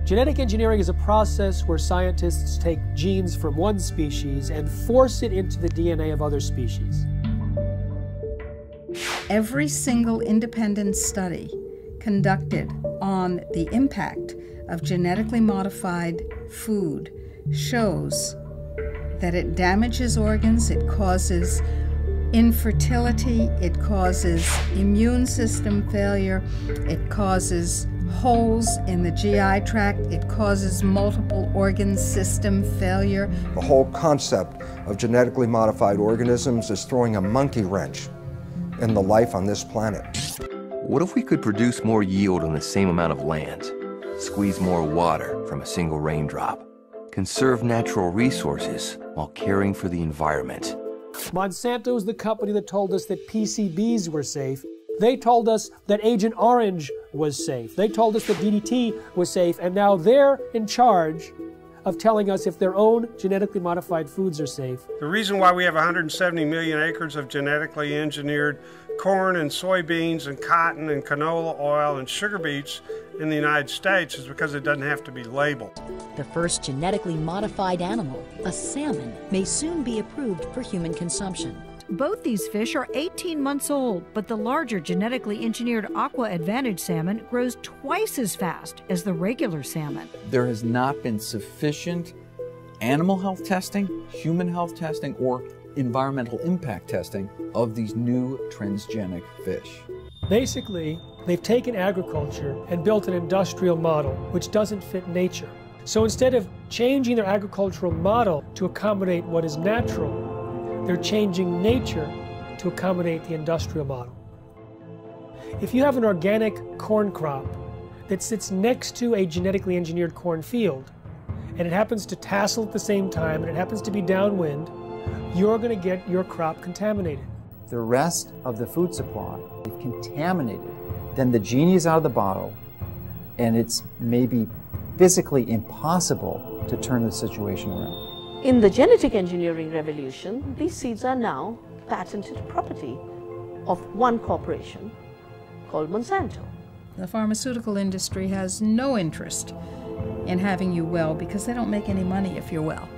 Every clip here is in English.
Genetic engineering is a process where scientists take genes from one species and force it into the DNA of other species. Every single independent study conducted on the impact of genetically modified food shows that it damages organs, it causes infertility, it causes immune system failure, it causes holes in the GI tract, it causes multiple organ system failure. The whole concept of genetically modified organisms is throwing a monkey wrench in the life on this planet. What if we could produce more yield on the same amount of land, squeeze more water from a single raindrop, conserve natural resources while caring for the environment? Monsanto is the company that told us that PCBs were safe. They told us that Agent Orange was safe. They told us that DDT was safe, and now they're in charge of telling us if their own genetically modified foods are safe. The reason why we have 170 million acres of genetically engineered corn and soybeans and cotton and canola oil and sugar beets in the United States is because it doesn't have to be labeled. The first genetically modified animal, a salmon, may soon be approved for human consumption. Both these fish are 18 months old, but the larger genetically engineered Aqua Advantage salmon grows twice as fast as the regular salmon. There has not been sufficient animal health testing, human health testing, or environmental impact testing of these new transgenic fish. Basically, they've taken agriculture and built an industrial model which doesn't fit nature. So instead of changing their agricultural model to accommodate what is natural, they're changing nature to accommodate the industrial model. If you have an organic corn crop that sits next to a genetically engineered corn field, and it happens to tassel at the same time, and it happens to be downwind, you're going to get your crop contaminated. The rest of the food supply is contaminated. Then the genie is out of the bottle, and it's maybe physically impossible to turn the situation around. In the genetic engineering revolution, these seeds are now patented property of one corporation called Monsanto. The pharmaceutical industry has no interest in having you well because they don't make any money if you're well.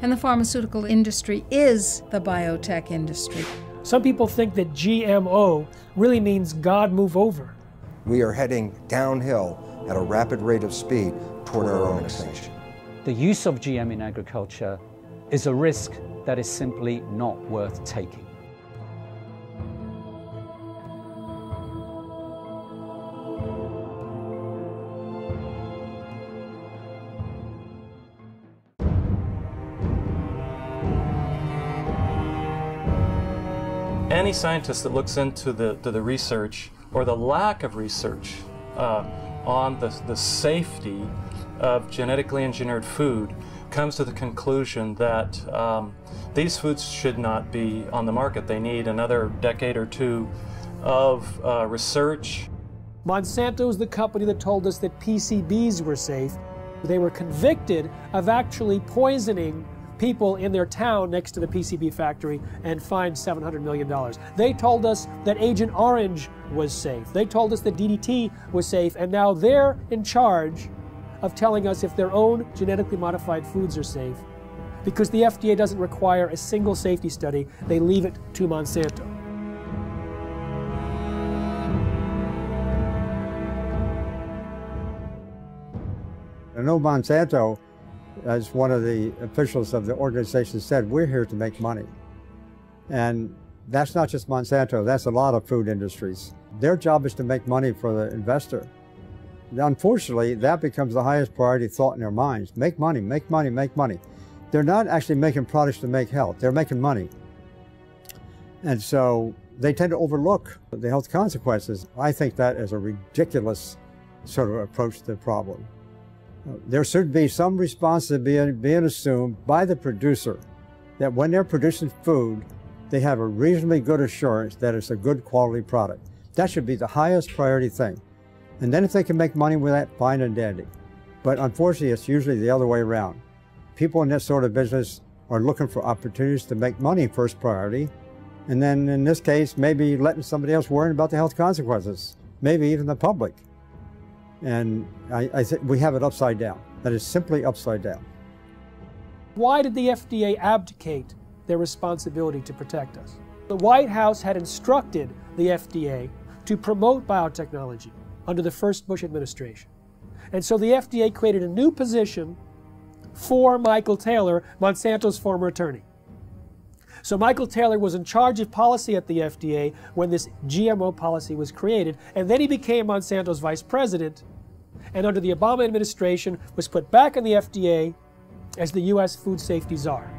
And the pharmaceutical industry is the biotech industry. Some people think that GMO really means God move over. We are heading downhill at a rapid rate of speed toward our own extinction. The use of GM in agriculture is a risk that is simply not worth taking. Any scientist that looks into the research or the lack of research on the safety of genetically engineered food comes to the conclusion that these foods should not be on the market. They need another decade or two of research. Monsanto is the company that told us that PCBs were safe. They were convicted of actually poisoning people in their town next to the PCB factory and fined $700 million. They told us that Agent Orange was safe. They told us that DDT was safe, and now they're in charge of telling us if their own genetically modified foods are safe. Because the FDA doesn't require a single safety study, they leave it to Monsanto. I know Monsanto, as one of the officials of the organization said, we're here to make money. And that's not just Monsanto, that's a lot of food industries. Their job is to make money for the investor. Unfortunately, that becomes the highest priority thought in their minds. Make money, make money, make money. They're not actually making products to make health, they're making money. And so they tend to overlook the health consequences. I think that is a ridiculous sort of approach to the problem. There should be some responsibility being assumed by the producer that when they're producing food, they have a reasonably good assurance that it's a good quality product. That should be the highest priority thing. And then if they can make money with that, fine and dandy. But unfortunately, it's usually the other way around. People in this sort of business are looking for opportunities to make money first priority. And then in this case, maybe letting somebody else worry about the health consequences, maybe even the public. And I think we have it upside down. That is simply upside down. Why did the FDA abdicate their responsibility to protect us? The White House had instructed the FDA to promote biotechnology under the first Bush administration. And so the FDA created a new position for Michael Taylor, Monsanto's former attorney. So Michael Taylor was in charge of policy at the FDA when this GMO policy was created, and then he became Monsanto's vice president, and under the Obama administration was put back in the FDA as the U.S. food safety czar.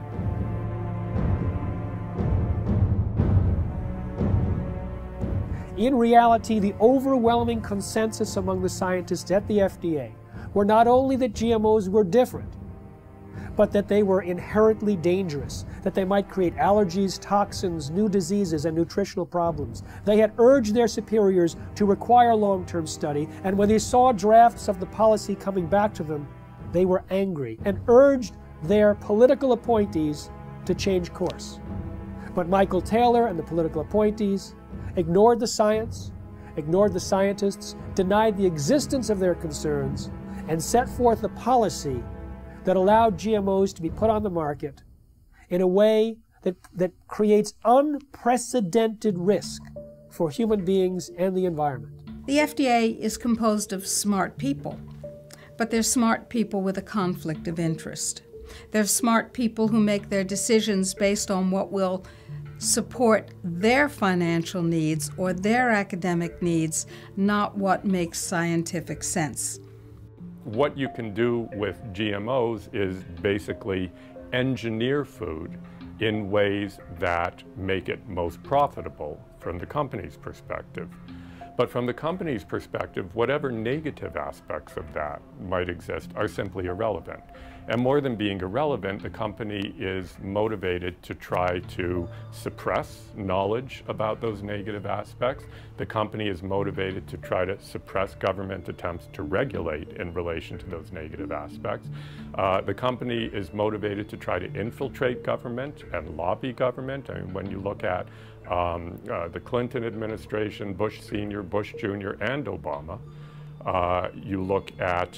In reality, the overwhelming consensus among the scientists at the FDA were not only that GMOs were different, but that they were inherently dangerous, that they might create allergies, toxins, new diseases, and nutritional problems. They had urged their superiors to require long-term study, and when they saw drafts of the policy coming back to them, they were angry and urged their political appointees to change course. But Michael Taylor and the political appointees ignored the science, ignored the scientists, denied the existence of their concerns, and set forth a policy that allowed GMOs to be put on the market in a way that creates unprecedented risk for human beings and the environment. The FDA is composed of smart people, but they're smart people with a conflict of interest. They're smart people who make their decisions based on what will support their financial needs or their academic needs, not what makes scientific sense. What you can do with GMOs is basically engineer food in ways that make it most profitable from the company's perspective. But from the company's perspective, whatever negative aspects of that might exist are simply irrelevant. And more than being irrelevant, the company is motivated to try to suppress knowledge about those negative aspects. The company is motivated to try to suppress government attempts to regulate in relation to those negative aspects. The company is motivated to try to infiltrate government and lobby government. I mean, when you look at the Clinton administration, Bush Sr., Bush Jr., and Obama, you look at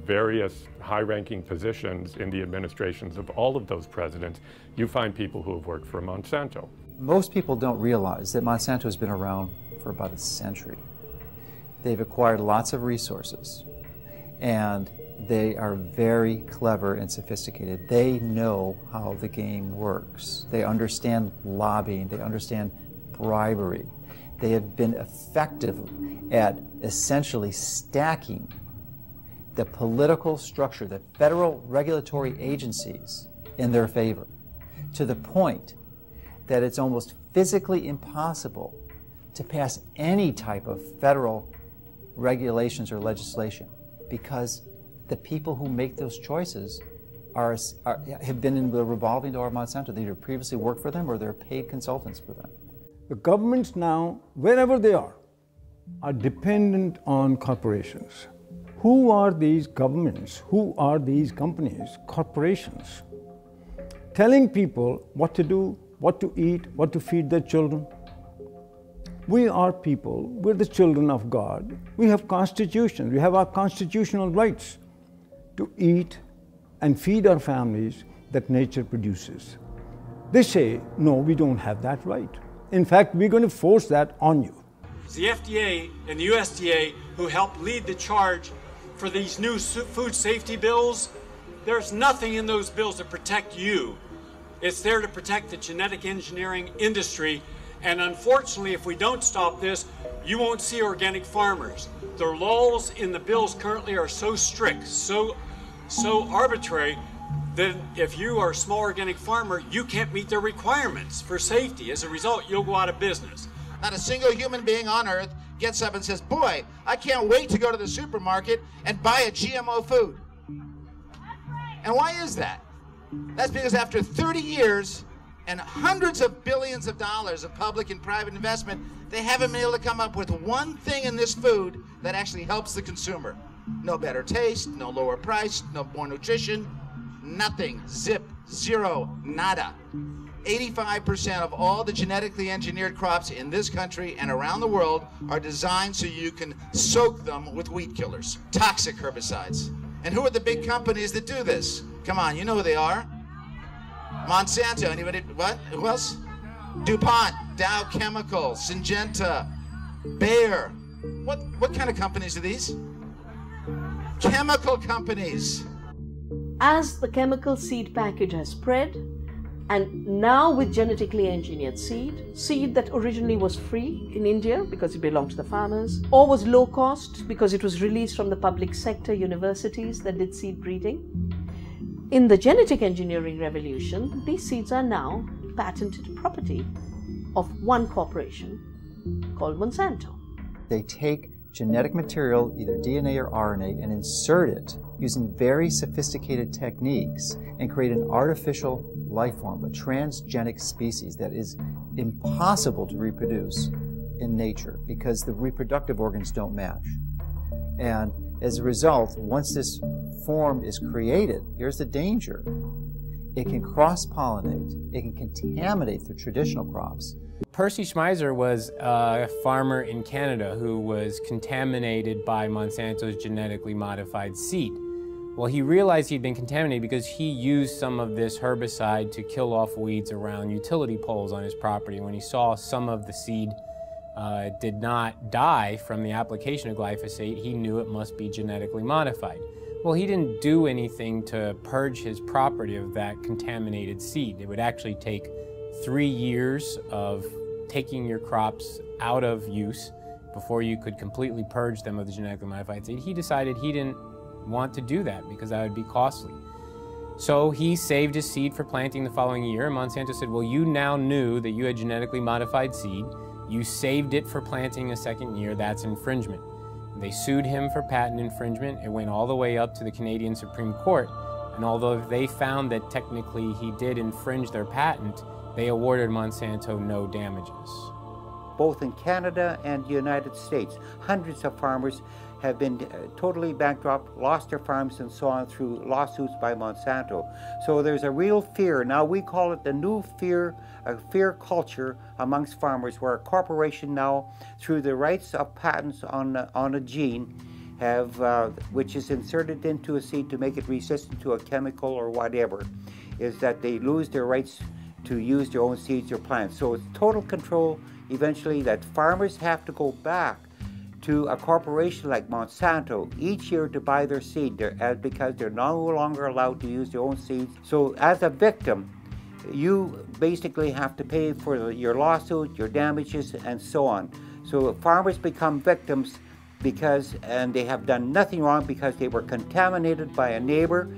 various high-ranking positions in the administrations of all of those presidents, you find people who have worked for Monsanto. Most people don't realize that Monsanto has been around for about a century. They've acquired lots of resources, and they are very clever and sophisticated. They know how the game works. They understand lobbying. They understand bribery. They have been effective at essentially stacking the political structure, the federal regulatory agencies in their favor, to the point that it's almost physically impossible to pass any type of federal regulations or legislation, because the people who make those choices have been in the revolving door of Monsanto. They either previously worked for them or they're paid consultants for them. The governments now, wherever they are dependent on corporations. Who are these governments? Who are these companies, corporations, telling people what to do, what to eat, what to feed their children? We are people, we're the children of God. We have constitutions, we have our constitutional rights to eat and feed our families that nature produces. They say, no, we don't have that right. In fact, we're going to force that on you. It's the FDA and the USDA who helped lead the charge for these new food safety bills. There's nothing in those bills to protect you. It's there to protect the genetic engineering industry. And unfortunately, if we don't stop this, you won't see organic farmers. The laws in the bills currently are so strict, so arbitrary, that if you are a small organic farmer, you can't meet their requirements for safety. As a result, you'll go out of business. Not a single human being on earth gets up and says, boy, I can't wait to go to the supermarket and buy a GMO food. And why is that? That's because after 30 years and hundreds of billions of dollars of public and private investment, they haven't been able to come up with one thing in this food that actually helps the consumer. No better taste, no lower price, no more nutrition, nothing, zip, zero, nada. 85% of all the genetically engineered crops in this country and around the world are designed so you can soak them with weed killers, toxic herbicides. And who are the big companies that do this? Come on, you know who they are. Monsanto, anybody, what? Who else? DuPont, Dow Chemical, Syngenta, Bayer. What kind of companies are these? Chemical companies. As the chemical seed package has spread, and now with genetically engineered seed that originally was free in India because it belonged to the farmers, or was low cost because it was released from the public sector universities that did seed breeding. In the genetic engineering revolution, these seeds are now patented property of one corporation called Monsanto. They take genetic material, either DNA or RNA, and insert it using very sophisticated techniques and create an artificial life form, a transgenic species that is impossible to reproduce in nature because the reproductive organs don't match. And as a result, once this form is created, here's the danger. It can cross-pollinate, it can contaminate the traditional crops. Percy Schmeiser was a farmer in Canada who was contaminated by Monsanto's genetically modified seed. Well, he realized he'd been contaminated because he used some of this herbicide to kill off weeds around utility poles on his property. When he saw some of the seed did not die from the application of glyphosate, he knew it must be genetically modified. Well, he didn't do anything to purge his property of that contaminated seed. It would actually take 3 years of taking your crops out of use before you could completely purge them of the genetically modified seed. He decided he didn't want to do that because that would be costly. So he saved his seed for planting the following year, and Monsanto said, well, you now knew that you had genetically modified seed. You saved it for planting a second year. That's infringement. They sued him for patent infringement. It went all the way up to the Canadian Supreme Court. And although they found that technically he did infringe their patent, they awarded Monsanto no damages. Both in Canada and the United States, hundreds of farmers have been totally bankrupt, lost their farms and so on through lawsuits by Monsanto. So there's a real fear. Now we call it the new fear, a fear culture amongst farmers, where a corporation now, through the rights of patents on a gene, have which is inserted into a seed to make it resistant to a chemical or whatever, is that they lose their rights to use their own seeds or plants. So it's total control eventually that farmers have to go back to a corporation like Monsanto each year to buy their seed because they're no longer allowed to use their own seeds. So as a victim, you basically have to pay for your lawsuit, your damages, and so on. So farmers become victims and they have done nothing wrong because they were contaminated by a neighbor,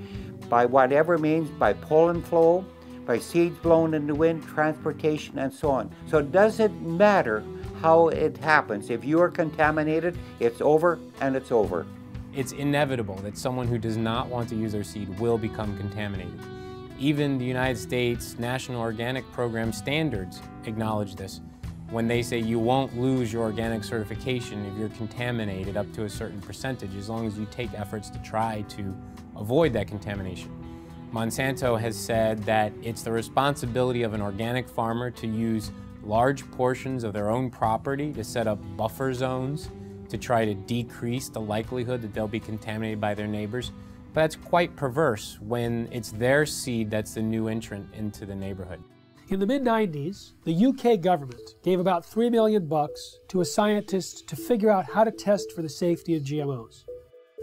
by whatever means, by pollen flow, by seeds blown in the wind, transportation, and so on. So it doesn't matter how it happens. If you are contaminated, it's over and it's over. It's inevitable that someone who does not want to use their seed will become contaminated. Even the United States National Organic Program standards acknowledge this when they say you won't lose your organic certification if you're contaminated up to a certain percentage, as long as you take efforts to try to avoid that contamination. Monsanto has said that it's the responsibility of an organic farmer to use large portions of their own property to set up buffer zones to try to decrease the likelihood that they'll be contaminated by their neighbors. But that's quite perverse when it's their seed that's the new entrant into the neighborhood. In the mid-90s, the UK government gave about $3 million to a scientist to figure out how to test for the safety of GMOs.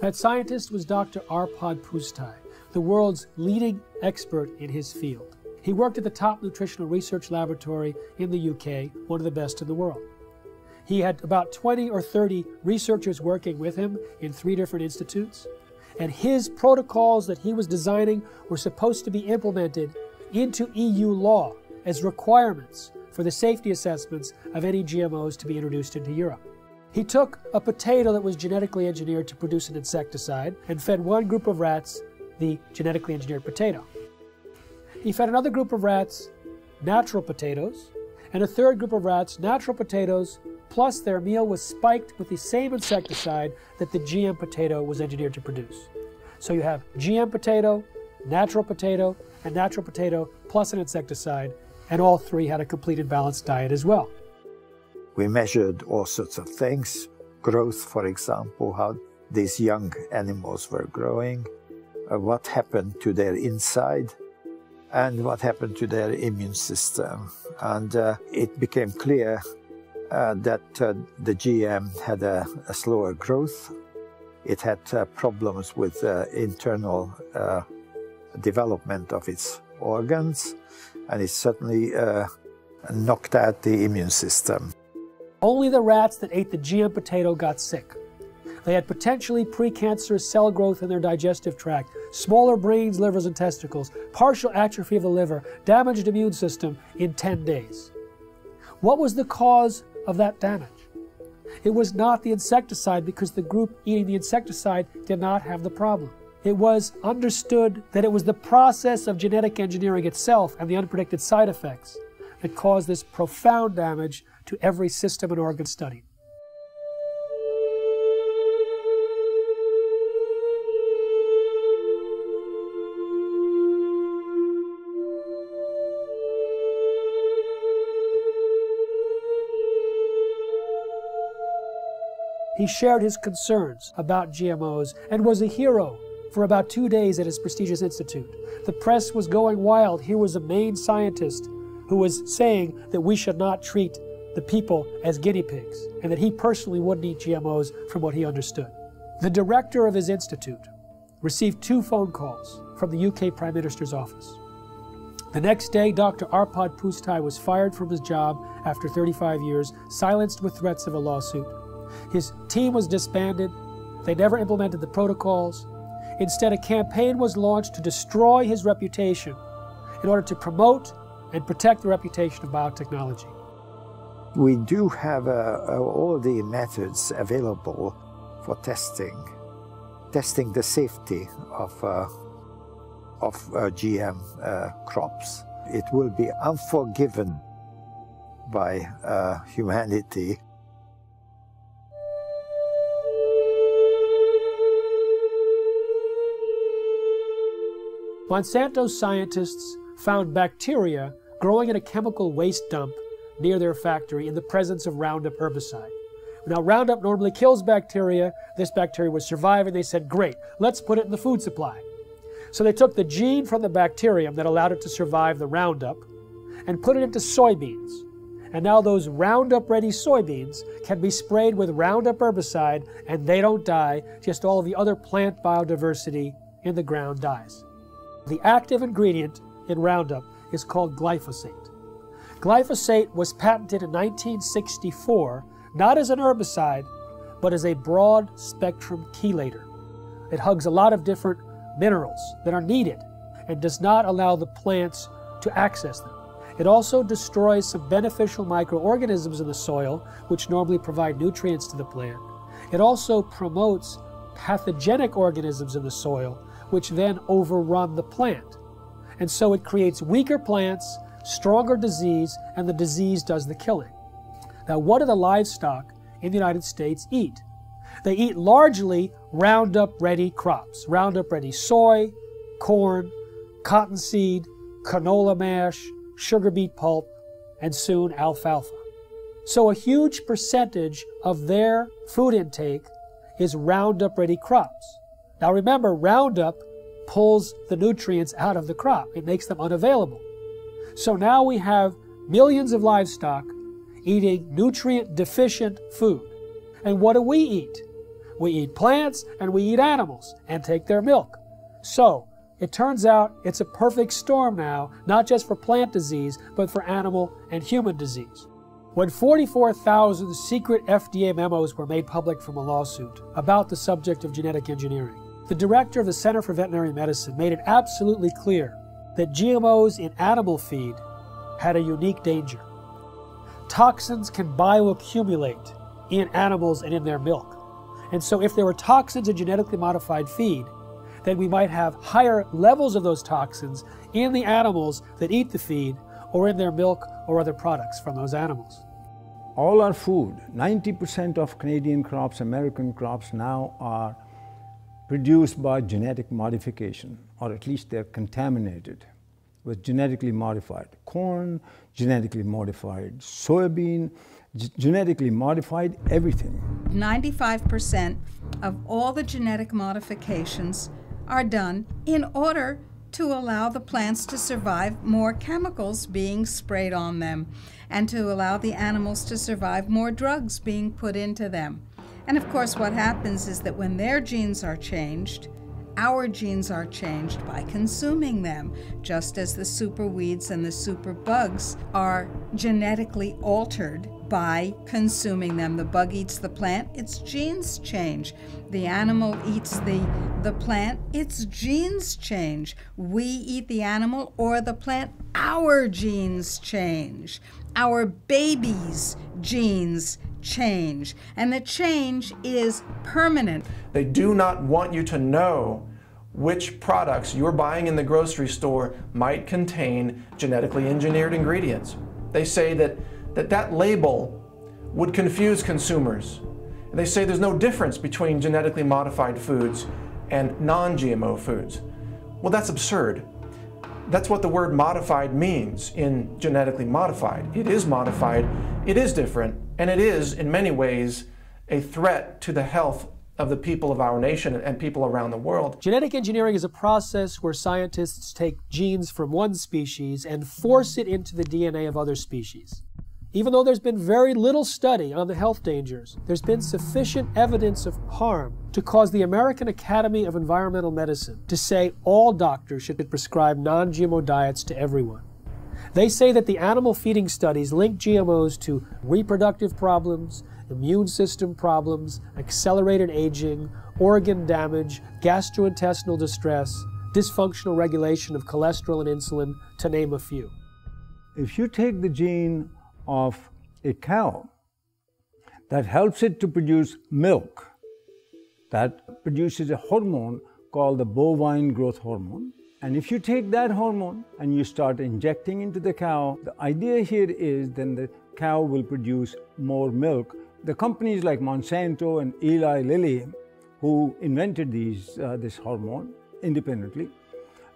That scientist was Dr. Arpad Pusztai, the world's leading expert in his field. He worked at the top nutritional research laboratory in the UK, one of the best in the world. He had about 20 or 30 researchers working with him in 3 different institutes, and his protocols that he was designing were supposed to be implemented into EU law as requirements for the safety assessments of any GMOs to be introduced into Europe. He took a potato that was genetically engineered to produce an insecticide and fed one group of rats the genetically engineered potato. He fed another group of rats natural potatoes, and a third group of rats natural potatoes, plus their meal was spiked with the same insecticide that the GM potato was engineered to produce. So you have GM potato, and natural potato plus an insecticide, and all three had a complete and balanced diet as well. We measured all sorts of things, growth, for example, how these young animals were growing, what happened to their inside, and what happened to their immune system. And it became clear that the GM had a slower growth. It had problems with internal development of its organs, and it certainly knocked out the immune system. Only the rats that ate the GM potato got sick. They had potentially precancerous cell growth in their digestive tract, smaller brains, livers, and testicles, partial atrophy of the liver, damaged immune system in 10 days. What was the cause of that damage? It was not the insecticide, because the group eating the insecticide did not have the problem. It was understood that it was the process of genetic engineering itself and the unpredicted side effects that caused this profound damage to every system and organ studied. He shared his concerns about GMOs and was a hero for about 2 days at his prestigious institute. The press was going wild. Here was a main scientist who was saying that we should not treat the people as guinea pigs, and that he personally wouldn't eat GMOs from what he understood. The director of his institute received 2 phone calls from the UK Prime Minister's office. The next day, Dr. Arpad Pustai was fired from his job after 35 years, silenced with threats of a lawsuit. His team was disbanded. They never implemented the protocols. Instead, a campaign was launched to destroy his reputation in order to promote and protect the reputation of biotechnology. We do have all the methods available for testing the safety of GM crops. It will be unforgiven by humanity. Monsanto scientists found bacteria growing in a chemical waste dump near their factory in the presence of Roundup herbicide. Now, Roundup normally kills bacteria. This bacteria was surviving. They said, great, let's put it in the food supply. So they took the gene from the bacterium that allowed it to survive the Roundup and put it into soybeans. And now those Roundup-ready soybeans can be sprayed with Roundup herbicide, and they don't die. Just all of the other plant biodiversity in the ground dies. The active ingredient in Roundup is called glyphosate. Glyphosate was patented in 1964, not as an herbicide, but as a broad-spectrum chelator. It hugs a lot of different minerals that are needed and does not allow the plants to access them. It also destroys some beneficial microorganisms in the soil, which normally provide nutrients to the plant. It also promotes pathogenic organisms in the soil, which then overrun the plant. And so it creates weaker plants, stronger disease, and the disease does the killing. Now, what do the livestock in the United States eat? They eat largely Roundup-ready crops. Roundup-ready soy, corn, cottonseed, canola mash, sugar beet pulp, and soon alfalfa. So a huge percentage of their food intake is Roundup-ready crops. Now remember, Roundup pulls the nutrients out of the crop. It makes them unavailable. So now we have millions of livestock eating nutrient-deficient food. And what do we eat? We eat plants and we eat animals and take their milk. So it turns out it's a perfect storm now, not just for plant disease, but for animal and human disease. When 44,000 secret FDA memos were made public from a lawsuit about the subject of genetic engineering, the director of the Center for Veterinary Medicine made it absolutely clear that GMOs in animal feed had a unique danger. Toxins can bioaccumulate in animals and in their milk. And so if there were toxins in genetically modified feed, then we might have higher levels of those toxins in the animals that eat the feed or in their milk or other products from those animals. All our food, 90% of Canadian crops, American crops now are produced by genetic modification, or at least they're contaminated. with genetically modified corn, genetically modified soybean, genetically modified everything. 95% of all the genetic modifications are done in order to allow the plants to survive more chemicals being sprayed on them and to allow the animals to survive more drugs being put into them. And of course what happens is that when their genes are changed, our genes are changed by consuming them, just as the super weeds and the super bugs are genetically altered by consuming them. The bug eats the plant, its genes change. The animal eats the plant, its genes change. We eat the animal or the plant, our genes change. Our babies' genes change, and the change is permanent. They do not want you to know which products you're buying in the grocery store might contain genetically engineered ingredients. They say that label would confuse consumers. And they say there's no difference between genetically modified foods and non-GMO foods. Well, that's absurd. That's what the word modified means in genetically modified. It is modified, it is different, and it is, in many ways, a threat to the health of the people of our nation and people around the world. Genetic engineering is a process where scientists take genes from one species and force it into the DNA of other species. Even though there's been very little study on the health dangers, there's been sufficient evidence of harm to cause the American Academy of Environmental Medicine to say all doctors should prescribe non-GMO diets to everyone. They say that the animal feeding studies link GMOs to reproductive problems, immune system problems, accelerated aging, organ damage, gastrointestinal distress, dysfunctional regulation of cholesterol and insulin, to name a few. If you take the gene of a cow that helps it to produce milk, that produces a hormone called the bovine growth hormone, and if you take that hormone and you start injecting into the cow, the idea here is then the cow will produce more milk. The companies like Monsanto and Eli Lilly, who invented this hormone independently,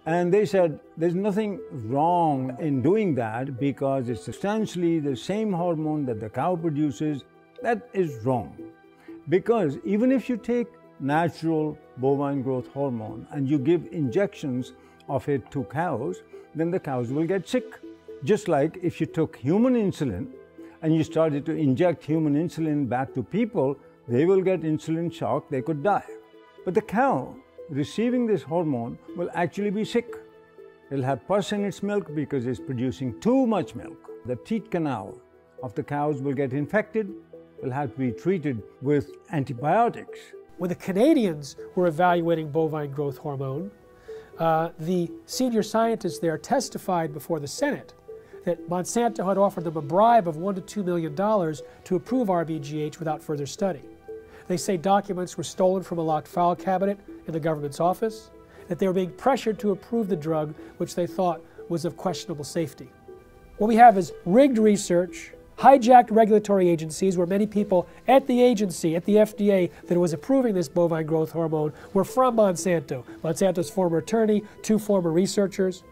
and they said there's nothing wrong in doing that because it's substantially the same hormone that the cow produces. That is wrong. Because even if you take natural bovine growth hormone and you give injections of it to cows, then the cows will get sick. Just like if you took human insulin and you started to inject human insulin back to people, they will get insulin shock, they could die. But the cow receiving this hormone will actually be sick. It'll have pus in its milk because it's producing too much milk. The teat canal of the cows will get infected, will have to be treated with antibiotics. When the Canadians were evaluating bovine growth hormone, the senior scientists there testified before the Senate that Monsanto had offered them a bribe of $1 to $2 million to approve RBGH without further study. They say documents were stolen from a locked file cabinet in the government's office, that they were being pressured to approve the drug, which they thought was of questionable safety. What we have is rigged research, hijacked regulatory agencies where many people at the agency, at the FDA, that was approving this bovine growth hormone were from Monsanto. Monsanto's former attorney, 2 former researchers.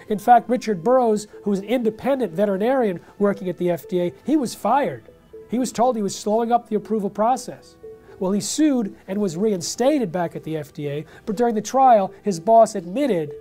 In fact, Richard Burroughs, who was an independent veterinarian working at the FDA, he was fired. He was told he was slowing up the approval process. Well, he sued and was reinstated back at the FDA, but during the trial, his boss admitted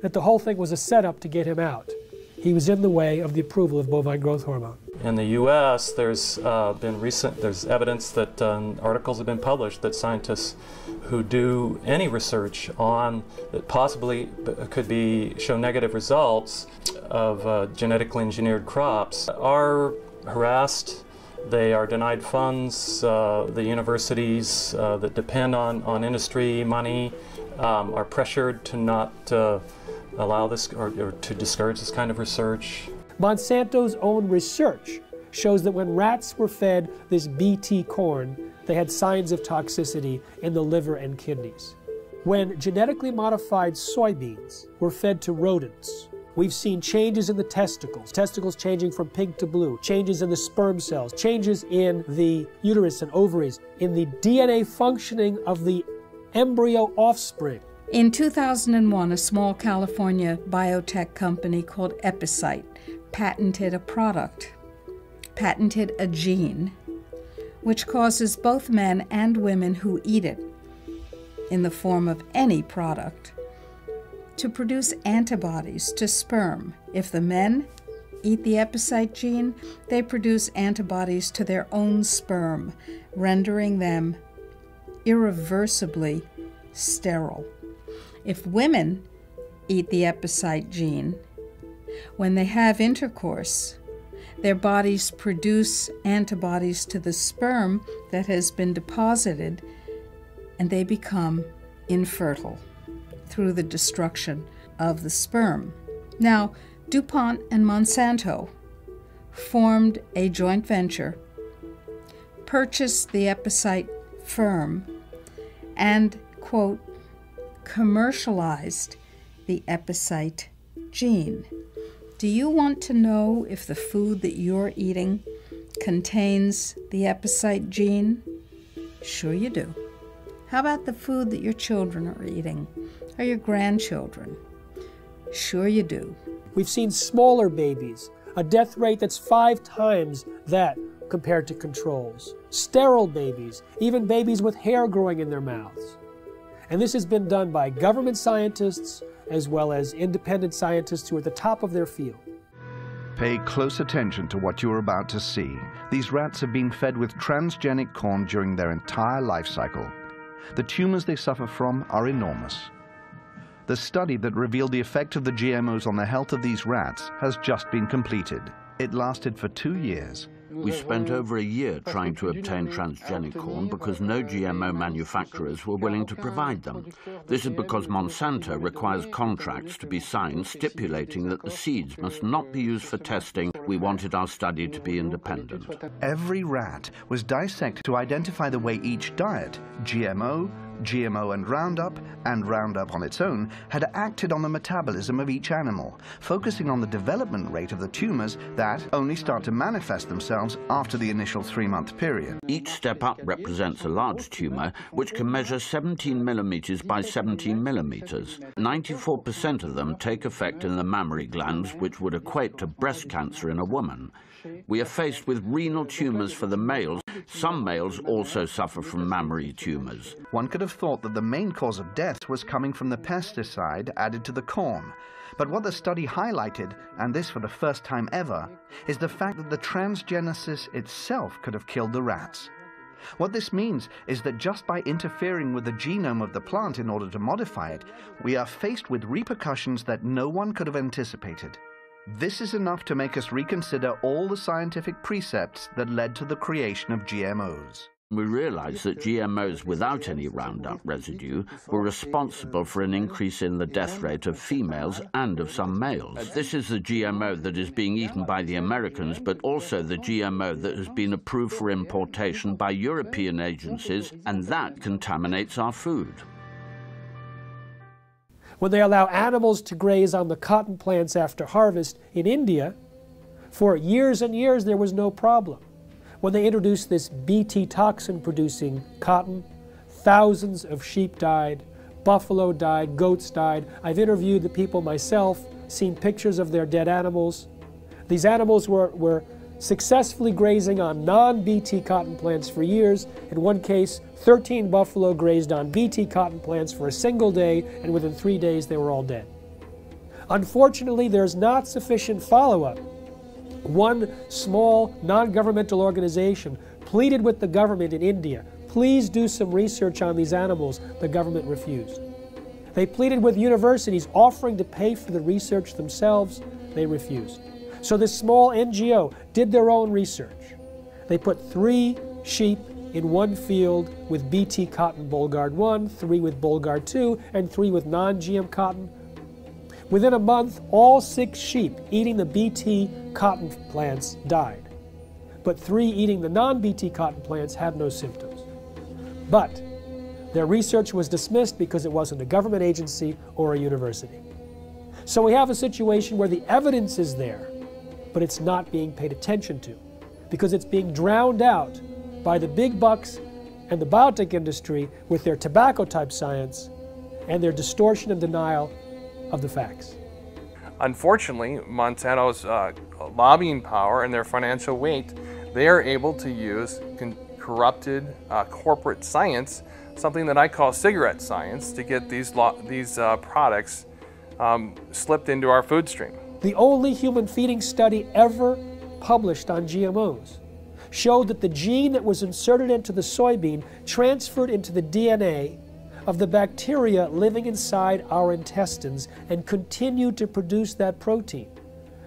that the whole thing was a setup to get him out. He was in the way of the approval of bovine growth hormone. In the U.S., there's evidence that articles have been published that scientists who do any research on that possibly could show negative results of genetically engineered crops are harassed. They are denied funds. The universities that depend on industry money are pressured to not allow this or to discourage this kind of research. Monsanto's own research shows that when rats were fed this BT corn, they had signs of toxicity in the liver and kidneys. When genetically modified soybeans were fed to rodents, we've seen changes in the testicles changing from pink to blue, changes in the sperm cells, changes in the uterus and ovaries, in the DNA functioning of the embryo offspring. In 2001, a small California biotech company called Epicite patented a gene, which causes both men and women who eat it, in the form of any product, to produce antibodies to sperm. If the men eat the Epicite gene, they produce antibodies to their own sperm, rendering them irreversibly sterile. If women eat the Epicite gene, when they have intercourse, their bodies produce antibodies to the sperm that has been deposited, and they become infertile through the destruction of the sperm. Now, DuPont and Monsanto formed a joint venture, purchased the Epicite firm, and, quote, commercialized the Epicite gene. Do you want to know if the food that you're eating contains the Epicite gene? Sure you do. How about the food that your children are eating, or your grandchildren? Sure you do. We've seen smaller babies, a death rate that's 5 times that compared to controls. Sterile babies, even babies with hair growing in their mouths. And this has been done by government scientists as well as independent scientists who are at the top of their field. Pay close attention to what you're about to see. These rats have been fed with transgenic corn during their entire life cycle. The tumors they suffer from are enormous. The study that revealed the effect of the GMOs on the health of these rats has just been completed. It lasted for 2 years. We spent over a year trying to obtain transgenic corn because no GMO manufacturers were willing to provide them. This is because Monsanto requires contracts to be signed stipulating that the seeds must not be used for testing. We wanted our study to be independent. Every rat was dissected to identify the way each diet, GMO and Roundup on its own, had acted on the metabolism of each animal, focusing on the development rate of the tumors that only start to manifest themselves after the initial 3-month period. Each step up represents a large tumor, which can measure 17 millimeters by 17 millimeters. 94% of them take effect in the mammary glands, which would equate to breast cancer in a woman. We are faced with renal tumors for the males. Some males also suffer from mammary tumors. One could have thought that the main cause of death was coming from the pesticide added to the corn. But what the study highlighted, and this for the first time ever, is the fact that the transgenesis itself could have killed the rats. What this means is that just by interfering with the genome of the plant in order to modify it, we are faced with repercussions that no one could have anticipated. This is enough to make us reconsider all the scientific precepts that led to the creation of GMOs. We realized that GMOs without any Roundup residue were responsible for an increase in the death rate of females and of some males. This is the GMO that is being eaten by the Americans, but also the GMO that has been approved for importation by European agencies, and that contaminates our food. When they allow animals to graze on the cotton plants after harvest in India, for years and years there was no problem. When they introduced this Bt toxin-producing cotton, thousands of sheep died, buffalo died, goats died. I've interviewed the people myself, seen pictures of their dead animals. These animals were successfully grazing on non-Bt cotton plants for years. In one case, 13 buffalo grazed on Bt cotton plants for a single day, and within 3 days they were all dead. Unfortunately, there's not sufficient follow-up. One small non-governmental organization pleaded with the government in India, please do some research on these animals. The government refused. They pleaded with universities offering to pay for the research themselves. They refused. So this small NGO did their own research. They put 3 sheep in one field with Bt cotton Bollgard 1, 3 with Bollgard 2, and 3 with non-GM cotton. Within a month, all 6 sheep eating the Bt cotton plants died. But 3 eating the non-Bt cotton plants had no symptoms. But their research was dismissed because it wasn't a government agency or a university. So we have a situation where the evidence is there, but it's not being paid attention to because it's being drowned out by the big bucks and the biotech industry with their tobacco-type science and their distortion and denial of the facts. Unfortunately, Monsanto's lobbying power and their financial weight, they are able to use corrupted corporate science, something that I call cigarette science, to get these products slipped into our food stream. The only human feeding study ever published on GMOs showed that the gene that was inserted into the soybean transferred into the DNA of the bacteria living inside our intestines and continued to produce that protein.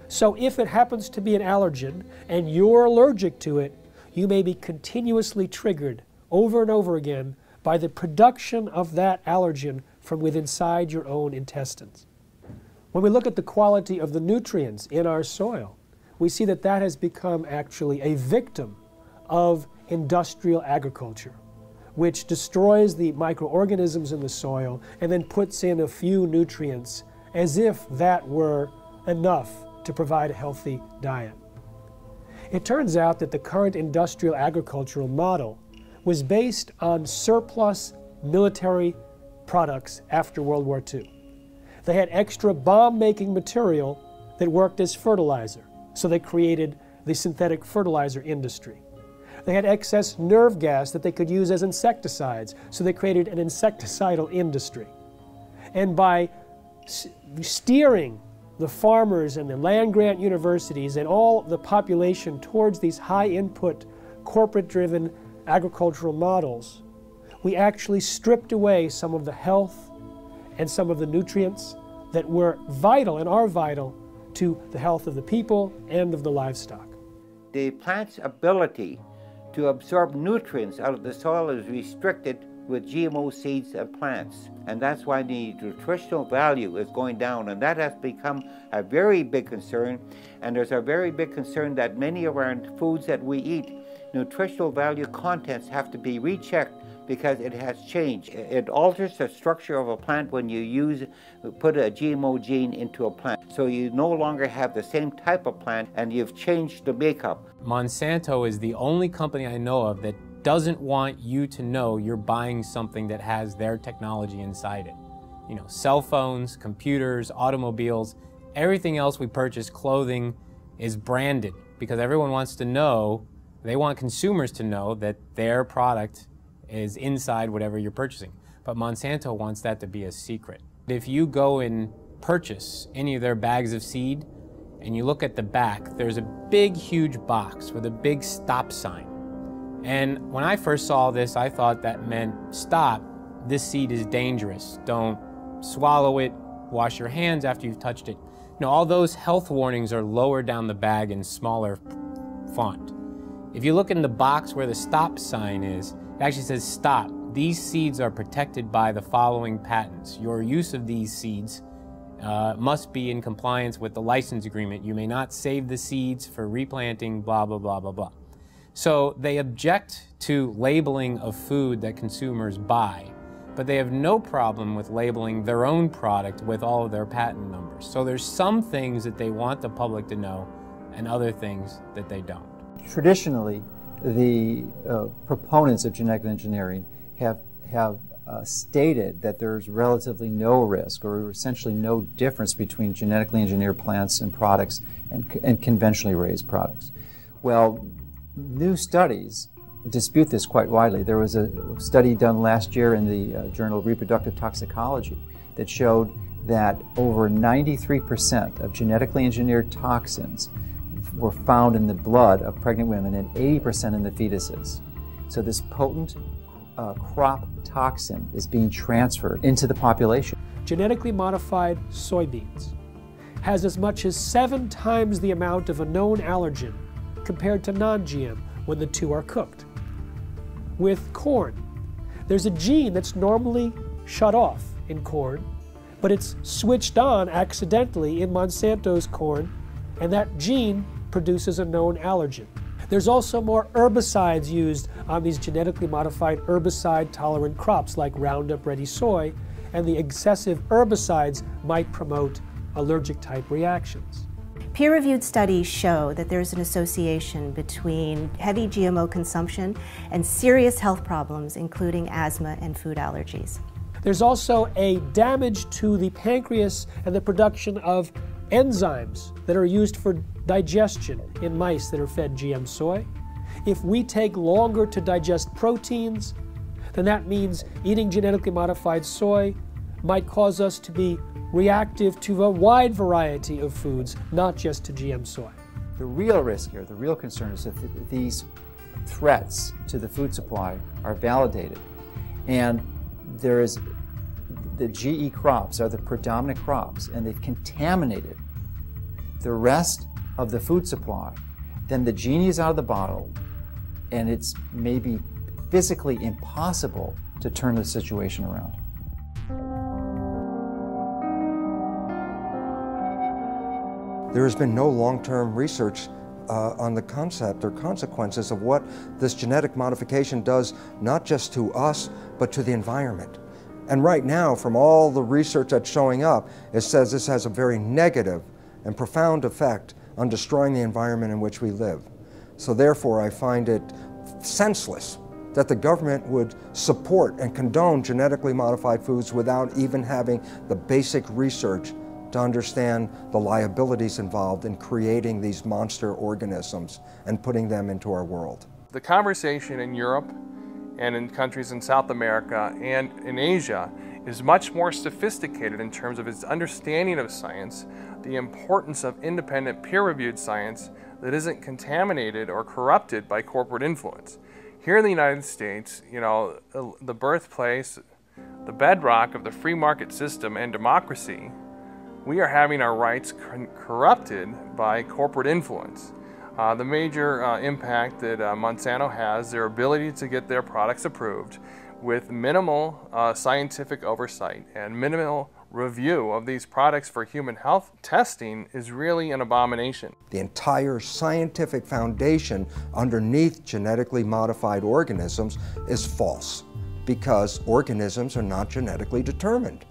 So if it happens to be an allergen and you're allergic to it, you may be continuously triggered over and over again by the production of that allergen from within inside your own intestines. When we look at the quality of the nutrients in our soil, we see that that has become actually a victim of industrial agriculture, which destroys the microorganisms in the soil and then puts in a few nutrients as if that were enough to provide a healthy diet. It turns out that the current industrial agricultural model was based on surplus military products after World War II. They had extra bomb-making material that worked as fertilizer, so they created the synthetic fertilizer industry. They had excess nerve gas that they could use as insecticides, so they created an insecticidal industry. And by steering the farmers and the land-grant universities and all the population towards these high-input, corporate-driven agricultural models, we actually stripped away some of the health and some of the nutrients that were vital and are vital to the health of the people and of the livestock. The plant's ability to absorb nutrients out of the soil is restricted with GMO seeds and plants. And that's why the nutritional value is going down, and that has become a very big concern. And there's a very big concern that many of our foods that we eat, nutritional value contents have to be rechecked because it has changed. It alters the structure of a plant when you put a GMO gene into a plant. So you no longer have the same type of plant and you've changed the makeup. Monsanto is the only company I know of that doesn't want you to know you're buying something that has their technology inside it. You know, cell phones, computers, automobiles, everything else we purchase, clothing, is branded because everyone wants to know, they want consumers to know that their product is inside whatever you're purchasing. But Monsanto wants that to be a secret. If you go and purchase any of their bags of seed and you look at the back, there's a big, huge box with a big stop sign. And when I first saw this, I thought that meant stop, this seed is dangerous. Don't swallow it, wash your hands after you've touched it. No, all those health warnings are lower down the bag in smaller font. If you look in the box where the stop sign is, it actually says stop. These seeds are protected by the following patents. Your use of these seeds must be in compliance with the license agreement. You may not save the seeds for replanting, blah, blah, blah, blah, blah. So they object to labeling of food that consumers buy, but they have no problem with labeling their own product with all of their patent numbers. So there's some things that they want the public to know and other things that they don't. Traditionally, the proponents of genetic engineering have stated that there's relatively no risk or essentially no difference between genetically engineered plants and products and conventionally raised products. Well, new studies dispute this quite widely. There was a study done last year in the Journal of Reproductive Toxicology that showed that over 93% of genetically engineered toxins were found in the blood of pregnant women and 80% in the fetuses. So this potent crop toxin is being transferred into the population. Genetically modified soybeans has as much as 7 times the amount of a known allergen compared to non-GM when the two are cooked. With corn, there's a gene that's normally shut off in corn, but it's switched on accidentally in Monsanto's corn, and that gene produces a known allergen. There's also more herbicides used on these genetically modified herbicide-tolerant crops like Roundup Ready soy, and the excessive herbicides might promote allergic-type reactions. Peer-reviewed studies show that there's an association between heavy GMO consumption and serious health problems, including asthma and food allergies. There's also a damage to the pancreas and the production of enzymes that are used for digestion in mice that are fed GM soy. If we take longer to digest proteins, then that means eating genetically modified soy might cause us to be reactive to a wide variety of foods, not just to GM soy. The real risk here, the real concern is that these threats to the food supply are validated, and there is the GE crops are the predominant crops, and they've contaminated the rest of the food supply, then the genie is out of the bottle, and it's maybe physically impossible to turn the situation around. There has been no long-term research on the concept or consequences of what this genetic modification does, not just to us, but to the environment. And right now, from all the research that's showing up, it says this has a very negative and profound effect on destroying the environment in which we live. So therefore, I find it senseless that the government would support and condone genetically modified foods without even having the basic research to understand the liabilities involved in creating these monster organisms and putting them into our world. The conversation in Europe and in countries in South America and in Asia is much more sophisticated in terms of its understanding of science, the importance of independent peer-reviewed science that isn't contaminated or corrupted by corporate influence. Here in the United States, you know, the birthplace, the bedrock of the free market system and democracy, we are having our rights corrupted by corporate influence. The major impact that Monsanto has, their ability to get their products approved with minimal scientific oversight and minimal review of these products for human health testing, is really an abomination. The entire scientific foundation underneath genetically modified organisms is false, because organisms are not genetically determined.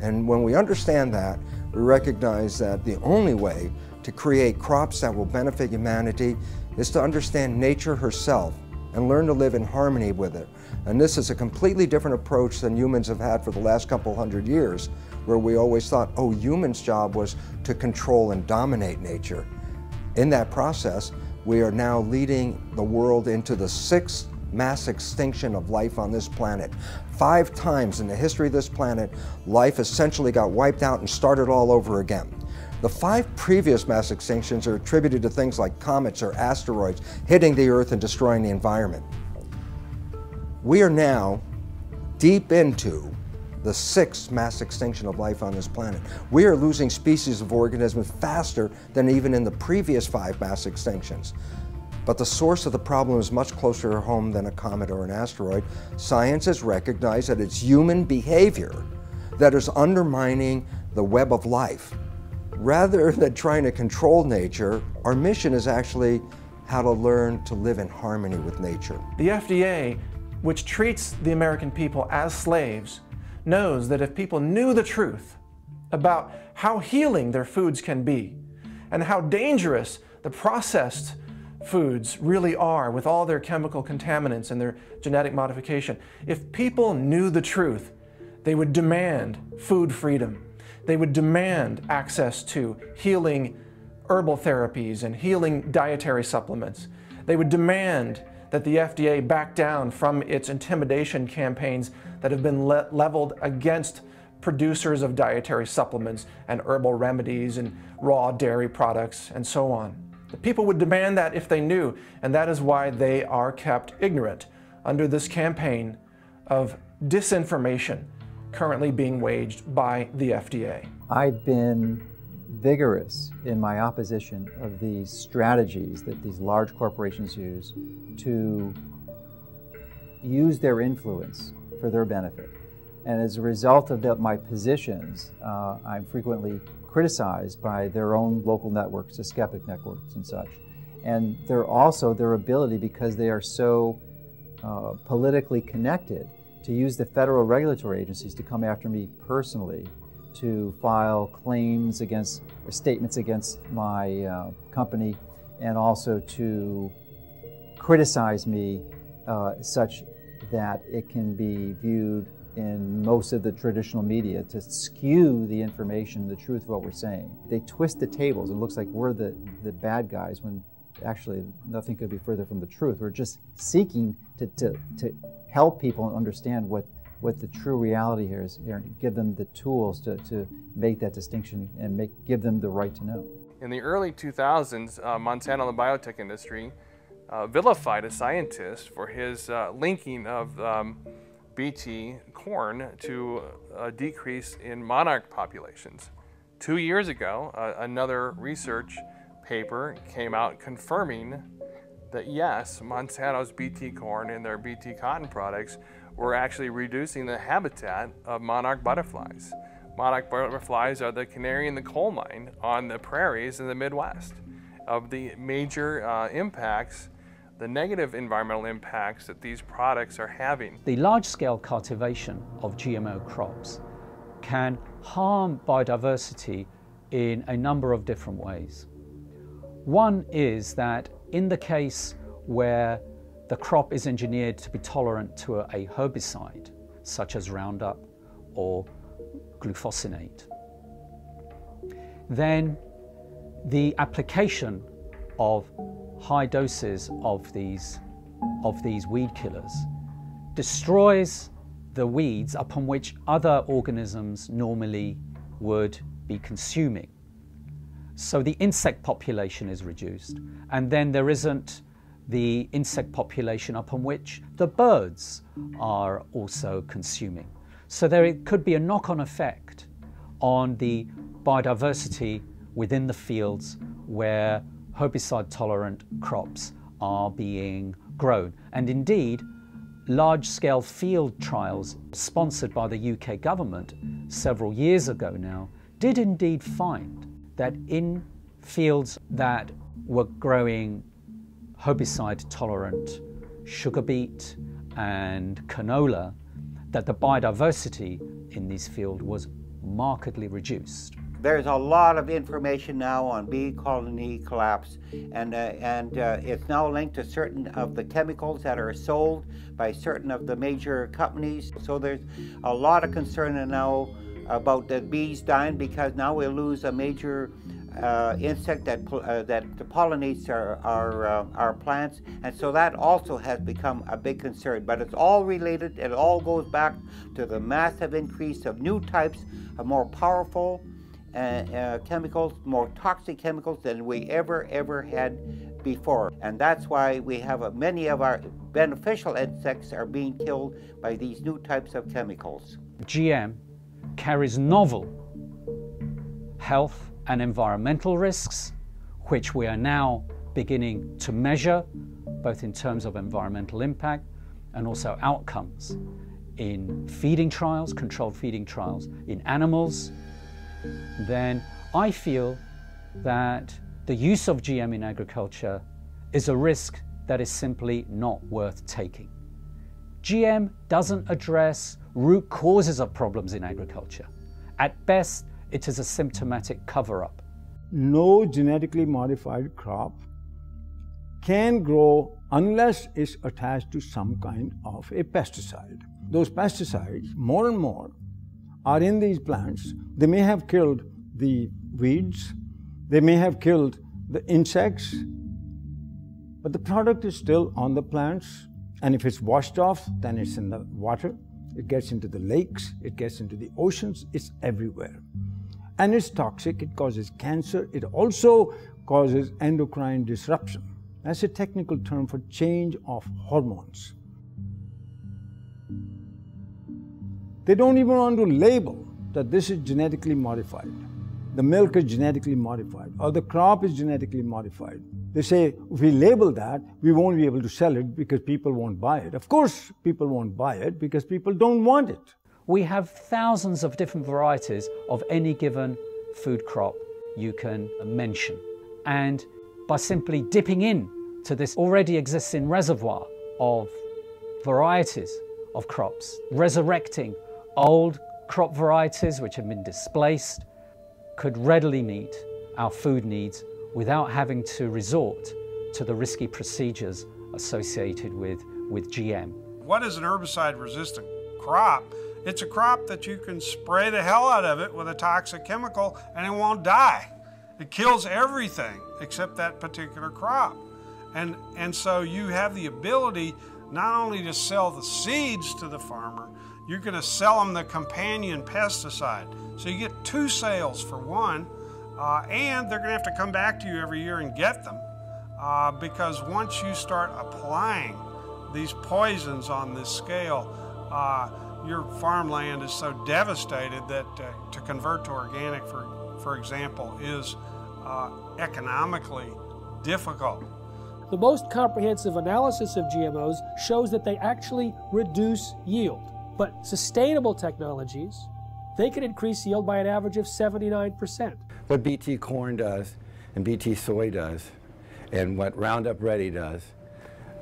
And when we understand that, we recognize that the only way to create crops that will benefit humanity is to understand nature herself and learn to live in harmony with it. And this is a completely different approach than humans have had for the last couple hundred years, where we always thought, oh, humans' job was to control and dominate nature. In that process, we are now leading the world into the 6th mass extinction of life on this planet. 5 times in the history of this planet, life essentially got wiped out and started all over again. The 5 previous mass extinctions are attributed to things like comets or asteroids hitting the Earth and destroying the environment. We are now deep into the 6th mass extinction of life on this planet. We are losing species of organisms faster than even in the previous 5 mass extinctions. But the source of the problem is much closer to home than a comet or an asteroid. Science has recognized that it's human behavior that is undermining the web of life. Rather than trying to control nature, our mission is actually how to learn to live in harmony with nature. The FDA, which treats the American people as slaves, knows that if people knew the truth about how healing their foods can be and how dangerous the processed foods really are with all their chemical contaminants and their genetic modification, if people knew the truth, they would demand food freedom. They would demand access to healing herbal therapies and healing dietary supplements. They would demand that the FDA back down from its intimidation campaigns that have been leveled against producers of dietary supplements and herbal remedies and raw dairy products and so on. The people would demand that if they knew, and that is why they are kept ignorant under this campaign of disinformation currently being waged by the FDA. I've been vigorous in my opposition of these strategies that these large corporations use to use their influence for their benefit. And as a result of my positions, I'm frequently criticized by their own local networks, the skeptic networks and such. And they're also their ability, because they are so politically connected, to use the federal regulatory agencies to come after me personally, to file claims against, or statements against my company, and also to criticize me such that it can be viewed in most of the traditional media to skew the information, the truth of what we're saying. They twist the tables. It looks like we're the bad guys when actually nothing could be further from the truth. We're just seeking to help people understand what the true reality here is, and give them the tools to make that distinction and give them the right to know. In the early 2000s, Monsanto and the biotech industry vilified a scientist for his linking of Bt corn to a decrease in monarch populations. 2 years ago, another research paper came out confirming that yes, Monsanto's Bt corn and their Bt cotton products were actually reducing the habitat of monarch butterflies. Monarch butterflies are the canary in the coal mine on the prairies in the Midwest. Of the major impacts, the negative environmental impacts that these products are having. The large-scale cultivation of GMO crops can harm biodiversity in a number of different ways. One is that in the case where the crop is engineered to be tolerant to a herbicide, such as Roundup or glufosinate, then the application of high doses of these weed killers destroys the weeds upon which other organisms normally would be consuming. So the insect population is reduced, and then there isn't the insect population upon which the birds are also consuming. So there could be a knock-on effect on the biodiversity within the fields where herbicide-tolerant crops are being grown. And indeed, large-scale field trials sponsored by the UK government several years ago now did indeed find that in fields that were growing herbicide-tolerant sugar beet and canola, that the biodiversity in these fields was markedly reduced. There's a lot of information now on bee colony collapse, and it's now linked to certain of the chemicals that are sold by certain of the major companies. So there's a lot of concern now about the bees dying, because now we'll lose a major insect that pollinates our plants, and so that also has become a big concern. But it's all related. It all goes back to the massive increase of new types of more powerful chemicals, more toxic chemicals than we ever had before. And that's why we have many of our beneficial insects are being killed by these new types of chemicals. GM carries novel health and environmental risks, which we are now beginning to measure, both in terms of environmental impact and also outcomes in feeding trials, controlled feeding trials in animals. Then I feel that the use of GM in agriculture is a risk that is simply not worth taking. GM doesn't address root causes of problems in agriculture. At best, it is a symptomatic cover-up. No genetically modified crop can grow unless it's attached to some kind of a pesticide. Those pesticides, more and more, are in these plants. They may have killed the weeds, they may have killed the insects, but the product is still on the plants. And if it's washed off, then it's in the water, it gets into the lakes, it gets into the oceans, it's everywhere. And it's toxic, it causes cancer, it also causes endocrine disruption. That's a technical term for change of hormones. They don't even want to label that this is genetically modified. The milk is genetically modified, or the crop is genetically modified. They say, if we label that, we won't be able to sell it because people won't buy it. Of course, people won't buy it because people don't want it. We have thousands of different varieties of any given food crop you can mention. And by simply dipping in to this already existing reservoir of varieties of crops, resurrecting old crop varieties which have been displaced, could readily meet our food needs without having to resort to the risky procedures associated with GM. What is an herbicide-resistant crop It's a crop that you can spray the hell out of it with a toxic chemical and it won't die. It kills everything except that particular crop. And so you have the ability not only to sell the seeds to the farmer, you're going to sell them the companion pesticide. So you get 2 sales for one, and they're going to have to come back to you every year and get them because once you start applying these poisons on this scale, your farmland is so devastated that to convert to organic, for example, is economically difficult. The most comprehensive analysis of GMOs shows that they actually reduce yield. But sustainable technologies, they can increase yield by an average of 79%. What BT corn does and BT soy does and what Roundup Ready does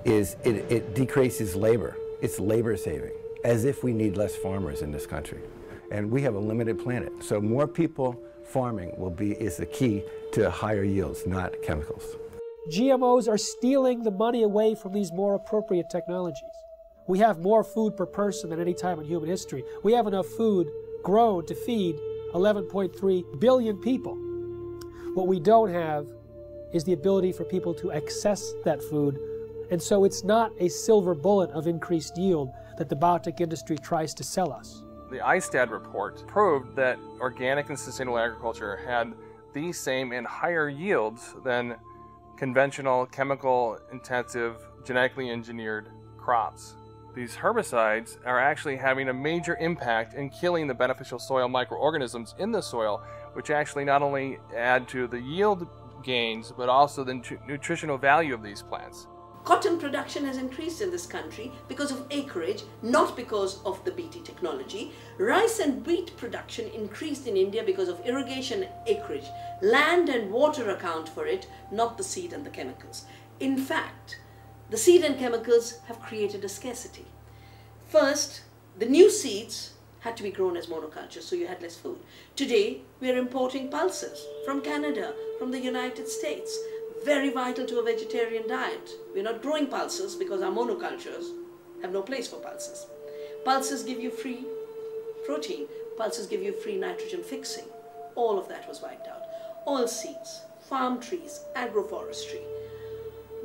is it decreases labor. It's labor saving, as if we need less farmers in this country. And we have a limited planet, so more people farming is the key to higher yields, not chemicals. GMOs are stealing the money away from these more appropriate technologies. We have more food per person than any time in human history. We have enough food grown to feed 11.3 billion people. What we don't have is the ability for people to access that food, and so it's not a silver bullet of increased yield that the biotech industry tries to sell us. The ISTAD report proved that organic and sustainable agriculture had the same and higher yields than conventional, chemical-intensive, genetically engineered crops. These herbicides are actually having a major impact in killing the beneficial soil microorganisms in the soil, which actually not only add to the yield gains, but also the nutritional value of these plants. Cotton production has increased in this country because of acreage, not because of the BT technology. Rice and wheat production increased in India because of irrigation acreage. Land and water account for it, not the seed and the chemicals. In fact, the seed and chemicals have created a scarcity. First, the new seeds had to be grown as monocultures, so you had less food. Today, we are importing pulses from Canada, from the United States. Very vital to a vegetarian diet. We're not growing pulses because our monocultures have no place for pulses. Pulses give you free protein. Pulses give you free nitrogen fixing. All of that was wiped out. Oilseeds, farm trees, agroforestry.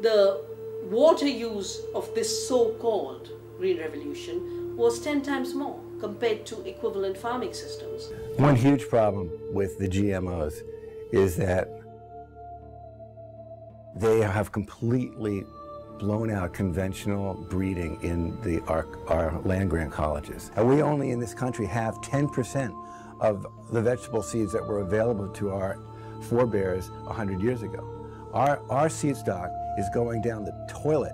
The water use of this so-called Green Revolution was 10 times more compared to equivalent farming systems. One huge problem with the GMOs is that they have completely blown out conventional breeding in our land-grant colleges. And we only in this country have 10% of the vegetable seeds that were available to our forebears 100 years ago. Our seed stock is going down the toilet,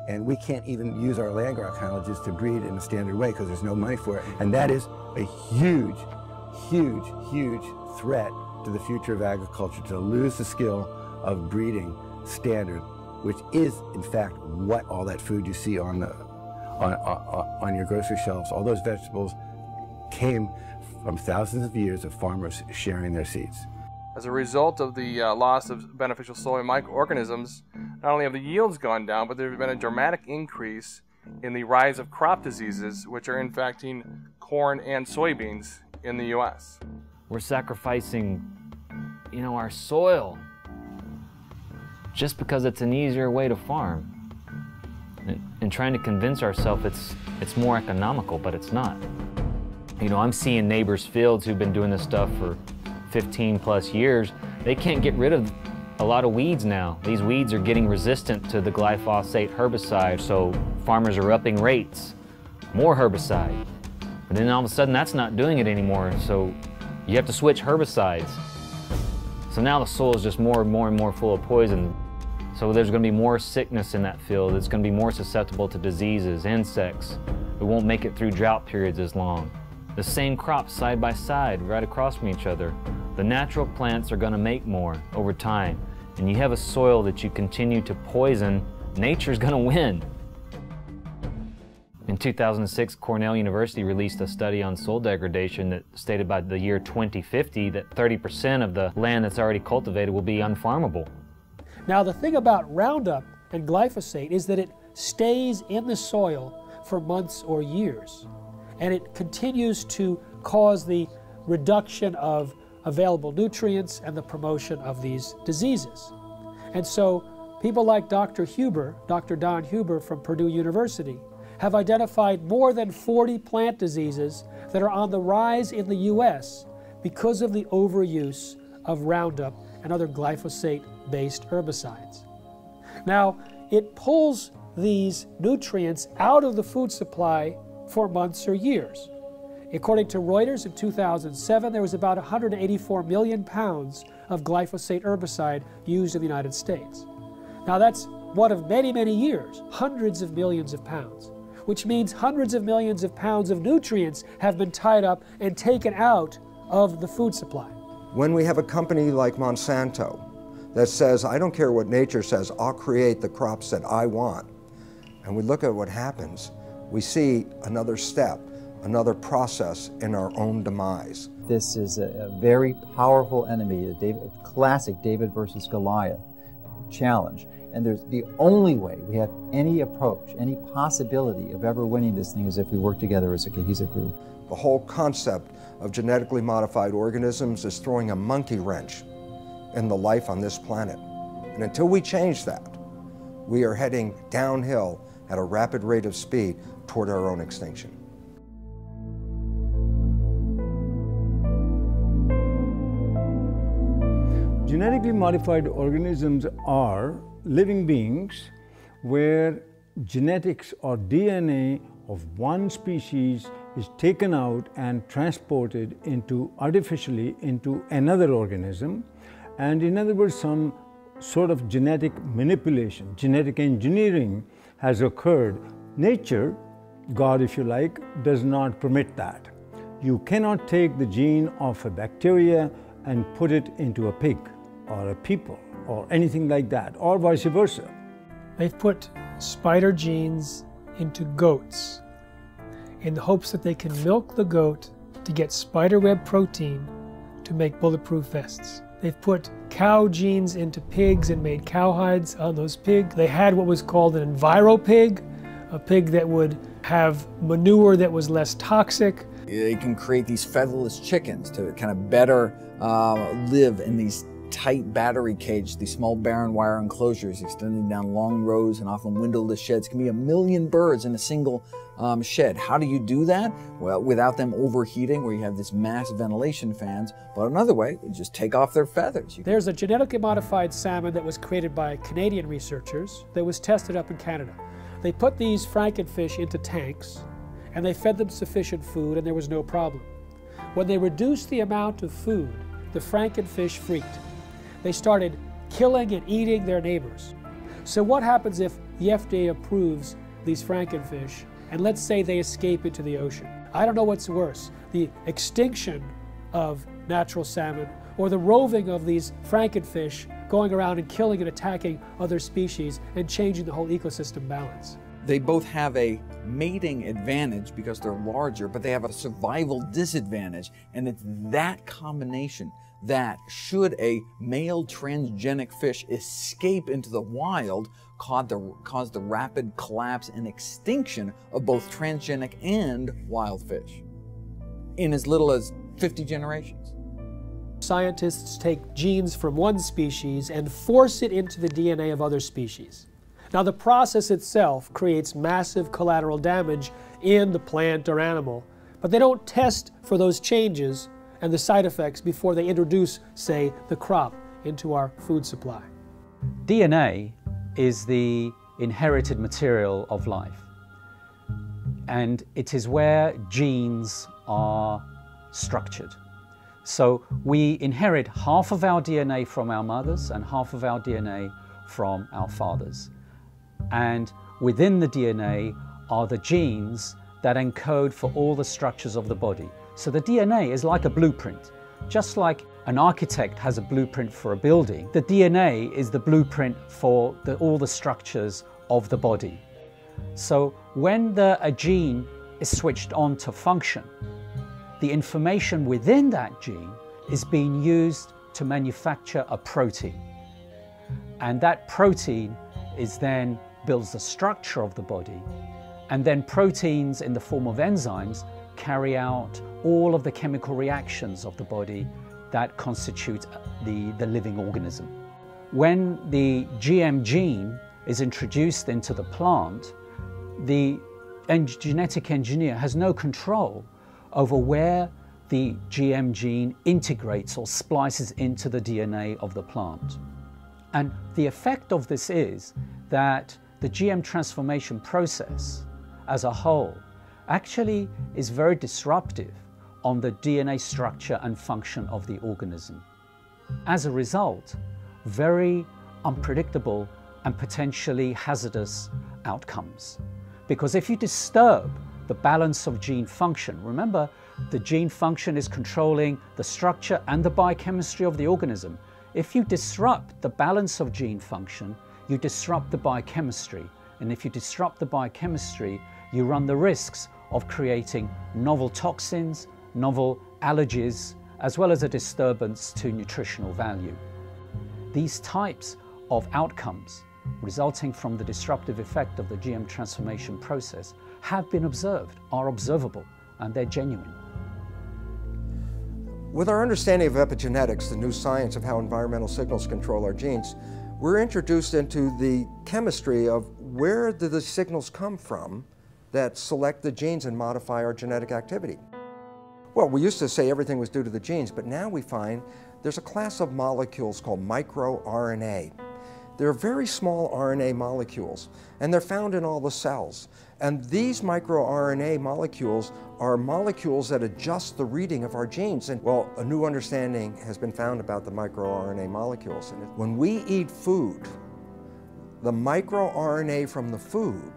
and we can't even use our land-grant colleges to breed in a standard way because there's no money for it. And that is a huge, huge, huge threat to the future of agriculture, to lose the skill of breeding standard, which is in fact what all that food you see on your grocery shelves, all those vegetables came from thousands of years of farmers sharing their seeds. As a result of the loss of beneficial soil microorganisms, not only have the yields gone down, but there's been a dramatic increase in the rise of crop diseases, which are infecting corn and soybeans in the U.S. We're sacrificing, our soil just because it's an easier way to farm, and trying to convince ourselves it's more economical, but it's not. I'm seeing neighbors' fields who've been doing this stuff for 15 plus years. They can't get rid of a lot of weeds now. These weeds are getting resistant to the glyphosate herbicide, so farmers are upping rates, more herbicide. But then all of a sudden that's not doing it anymore, so you have to switch herbicides. So now the soil is just more and more and more full of poison. So there's going to be more sickness in that field. It's going to be more susceptible to diseases, insects. It won't make it through drought periods as long. The same crops side by side, right across from each other. The natural plants are going to make more over time. And you have a soil that you continue to poison, nature's going to win. In 2006, Cornell University released a study on soil degradation that stated by the year 2050 that 30% of the land that's already cultivated will be unfarmable. Now the thing about Roundup and glyphosate is that it stays in the soil for months or years. and it continues to cause the reduction of available nutrients and the promotion of these diseases. And so people like Dr. Don Huber from Purdue University, have identified more than 40 plant diseases that are on the rise in the U.S. because of the overuse of Roundup and other glyphosate-based herbicides. Now, it pulls these nutrients out of the food supply for months or years. According to Reuters, in 2007, there was about 184 million pounds of glyphosate herbicide used in the United States. Now, that's one of many, many years, hundreds of millions of pounds, which means hundreds of millions of pounds of nutrients have been tied up and taken out of the food supply. When we have a company like Monsanto that says, I don't care what nature says, I'll create the crops that I want, and we look at what happens, we see another step, another process in our own demise. This is a very powerful enemy, a classic David versus Goliath challenge. And there's the only way we have any approach, any possibility of ever winning this thing is if we work together as a cohesive group. The whole concept of genetically modified organisms is throwing a monkey wrench in the life on this planet. And until we change that, we are heading downhill at a rapid rate of speed toward our own extinction. Genetically modified organisms are living beings where genetics or DNA of one species is taken out and transported artificially into another organism, and in other words, some sort of genetic manipulation, genetic engineering has occurred. Nature, God if you like, does not permit that. You cannot take the gene of a bacteria and put it into a pig or a people or anything like that, or vice versa. They've put spider genes into goats in the hopes that they can milk the goat to get spiderweb protein to make bulletproof vests. They've put cow genes into pigs and made cowhides on those pigs. They had what was called an enviropig, a pig that would have manure that was less toxic. They can create these featherless chickens to kind of better live in these tight battery cages, these small barren wire enclosures extending down long rows and often windowless sheds. Can be 1 million birds in a single shed. How do you do that? Well, without them overheating, where you have this massive ventilation fans. But another way, you just take off their feathers. There's a genetically modified salmon that was created by Canadian researchers that was tested up in Canada. They put these frankenfish into tanks and they fed them sufficient food and there was no problem. When they reduced the amount of food, the frankenfish freaked. They started killing and eating their neighbors. So what happens if the FDA approves these frankenfish and let's say they escape into the ocean? I don't know what's worse, the extinction of natural salmon or the roving of these frankenfish going around and killing and attacking other species and changing the whole ecosystem balance. They both have a mating advantage because they're larger, but they have a survival disadvantage. And it's that combination that, should a male transgenic fish escape into the wild, cause the rapid collapse and extinction of both transgenic and wild fish in as little as 50 generations. Scientists take genes from one species and force it into the DNA of other species. Now, the process itself creates massive collateral damage in the plant or animal, but they don't test for those changes and the side effects before they introduce, say, the crop into our food supply. DNA is the inherited material of life, and it is where genes are structured. So we inherit half of our DNA from our mothers and half of our DNA from our fathers. And within the DNA are the genes that encode for all the structures of the body. So the DNA is like a blueprint. Just like an architect has a blueprint for a building, the DNA is the blueprint for all the structures of the body. So when a gene is switched on to function, the information within that gene is being used to manufacture a protein. And that protein is then builds the structure of the body. And then proteins in the form of enzymes carry out all of the chemical reactions of the body that constitute the living organism. When the GM gene is introduced into the plant, the genetic engineer has no control over where the GM gene integrates or splices into the DNA of the plant. And the effect of this is that the GM transformation process as a whole actually is very disruptive on the DNA structure and function of the organism. As a result, very unpredictable and potentially hazardous outcomes. Because if you disturb the balance of gene function, remember the gene function is controlling the structure and the biochemistry of the organism. If you disrupt the balance of gene function, you disrupt the biochemistry. And if you disrupt the biochemistry, you run the risks of creating novel toxins, novel allergies, as well as a disturbance to nutritional value. These types of outcomes resulting from the disruptive effect of the GM transformation process have been observed, are observable, and they're genuine. With our understanding of epigenetics, the new science of how environmental signals control our genes, we're introduced into the chemistry of where do the signals come from that select the genes and modify our genetic activity. Well, we used to say everything was due to the genes, but now we find there's a class of molecules called microRNA. They're very small RNA molecules, and they're found in all the cells. And these microRNA molecules are molecules that adjust the reading of our genes. And well, a new understanding has been found about the microRNA molecules. And when we eat food, the microRNA from the food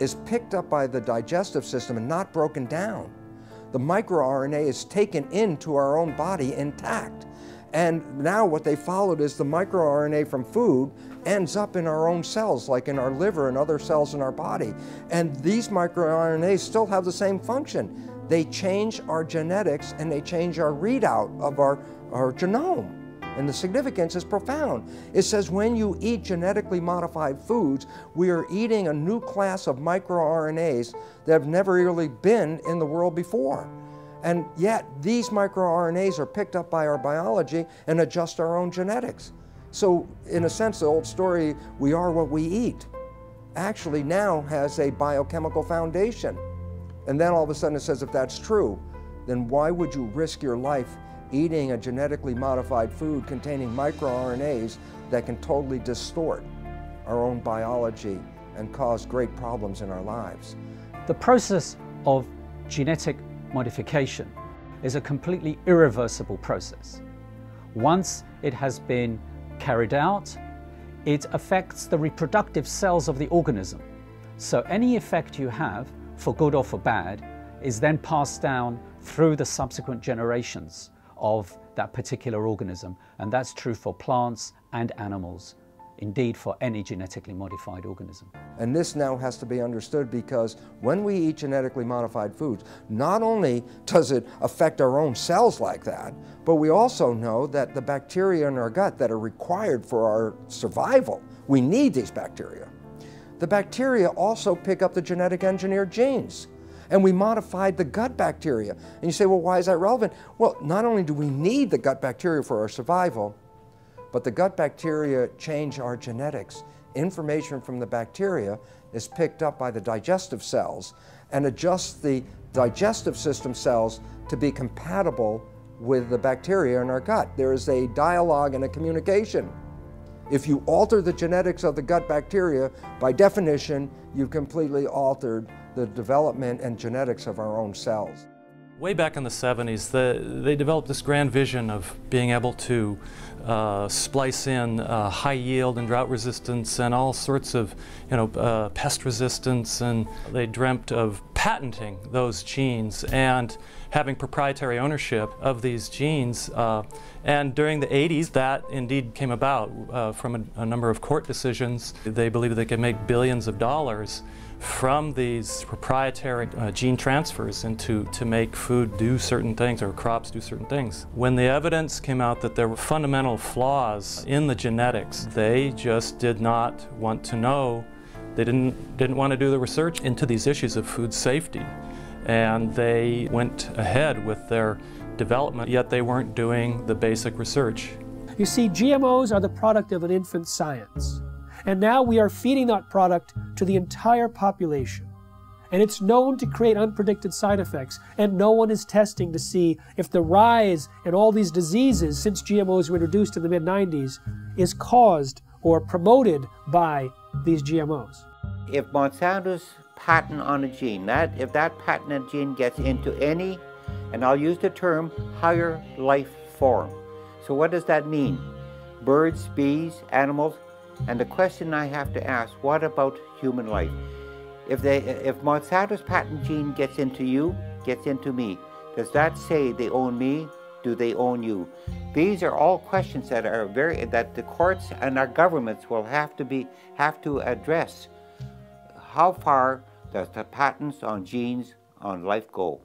is picked up by the digestive system and not broken down. The microRNA is taken into our own body intact. And now what they followed is the microRNA from food ends up in our own cells, like in our liver and other cells in our body. And these microRNAs still have the same function. They change our genetics and they change our readout of our genome. And the significance is profound. It says when you eat genetically modified foods, we are eating a new class of microRNAs that have never really been in the world before. And yet, these microRNAs are picked up by our biology and adjust our own genetics. So, in a sense, the old story, we are what we eat, actually now has a biochemical foundation. And then all of a sudden it says, if that's true, then why would you risk your life eating a genetically modified food containing microRNAs that can totally distort our own biology and cause great problems in our lives? The process of genetic modification is a completely irreversible process. Once it has been carried out, it affects the reproductive cells of the organism. So any effect you have, for good or for bad, is then passed down through the subsequent generations of that particular organism. And that's true for plants and animals, indeed for any genetically modified organism. And this now has to be understood because when we eat genetically modified foods, not only does it affect our own cells like that, but we also know that the bacteria in our gut that are required for our survival, we need these bacteria. The bacteria also pick up the genetic engineered genes. And we modified the gut bacteria. And you say, well, why is that relevant? Well, not only do we need the gut bacteria for our survival, but the gut bacteria change our genetics. Information from the bacteria is picked up by the digestive cells and adjusts the digestive system cells to be compatible with the bacteria in our gut. There is a dialogue and a communication. If you alter the genetics of the gut bacteria, by definition, you've completely altered the development and genetics of our own cells. Way back in the 70s, they developed this grand vision of being able to splice in high yield and drought resistance and all sorts of, pest resistance, and they dreamt of patenting those genes and having proprietary ownership of these genes. And during the 80s, that indeed came about from a number of court decisions. They believed they could make billions of dollars from these proprietary gene transfers into to make food do certain things or crops do certain things. When the evidence came out that there were fundamental flaws in the genetics, they just did not want to know. They didn't want to do the research into these issues of food safety. and they went ahead with their development, yet they weren't doing the basic research. You see, GMOs are the product of an infant science. And now we are feeding that product to the entire population. And it's known to create unpredicted side effects. And no one is testing to see if the rise in all these diseases since GMOs were introduced in the mid-90s is caused or promoted by these GMOs. If Monsanto's patent on a gene, if that patented gene gets into any, and I'll use the term, higher life form. So what does that mean? Birds, bees, animals? And the question I have to ask, what about human life? If Monsanto's patent gene gets into you, gets into me, does that say they own me? Do they own you? These are all questions that are that the courts and our governments will have to address. How far does the patents on genes on life go?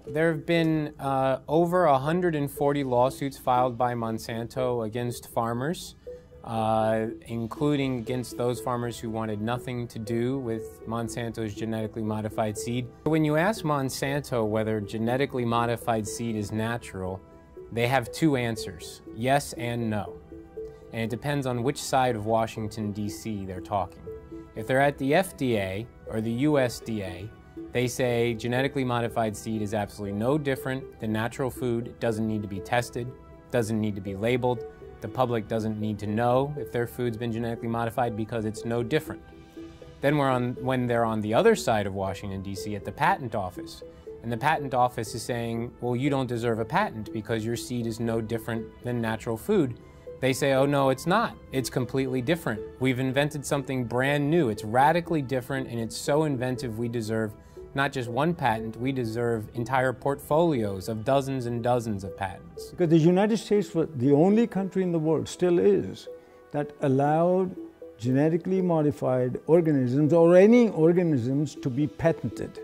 There have been over 140 lawsuits filed by Monsanto against farmers, including against those farmers who wanted nothing to do with Monsanto's genetically modified seed. When you ask Monsanto whether genetically modified seed is natural, they have two answers, yes and no. And it depends on which side of Washington, D.C. they're talking. If they're at the FDA or the USDA, they say genetically modified seed is absolutely no different than natural food. It doesn't need to be tested, doesn't need to be labeled. The public doesn't need to know if their food's been genetically modified because it's no different. Then when they're on the other side of Washington, D.C. at the patent office, and the patent office is saying, well, you don't deserve a patent because your seed is no different than natural food. They say, oh no, it's not. It's completely different. We've invented something brand new. It's radically different and it's so inventive we deserve not just one patent, we deserve entire portfolios of dozens and dozens of patents. Because the United States was the only country in the world, still is, that allowed genetically modified organisms or any organisms to be patented.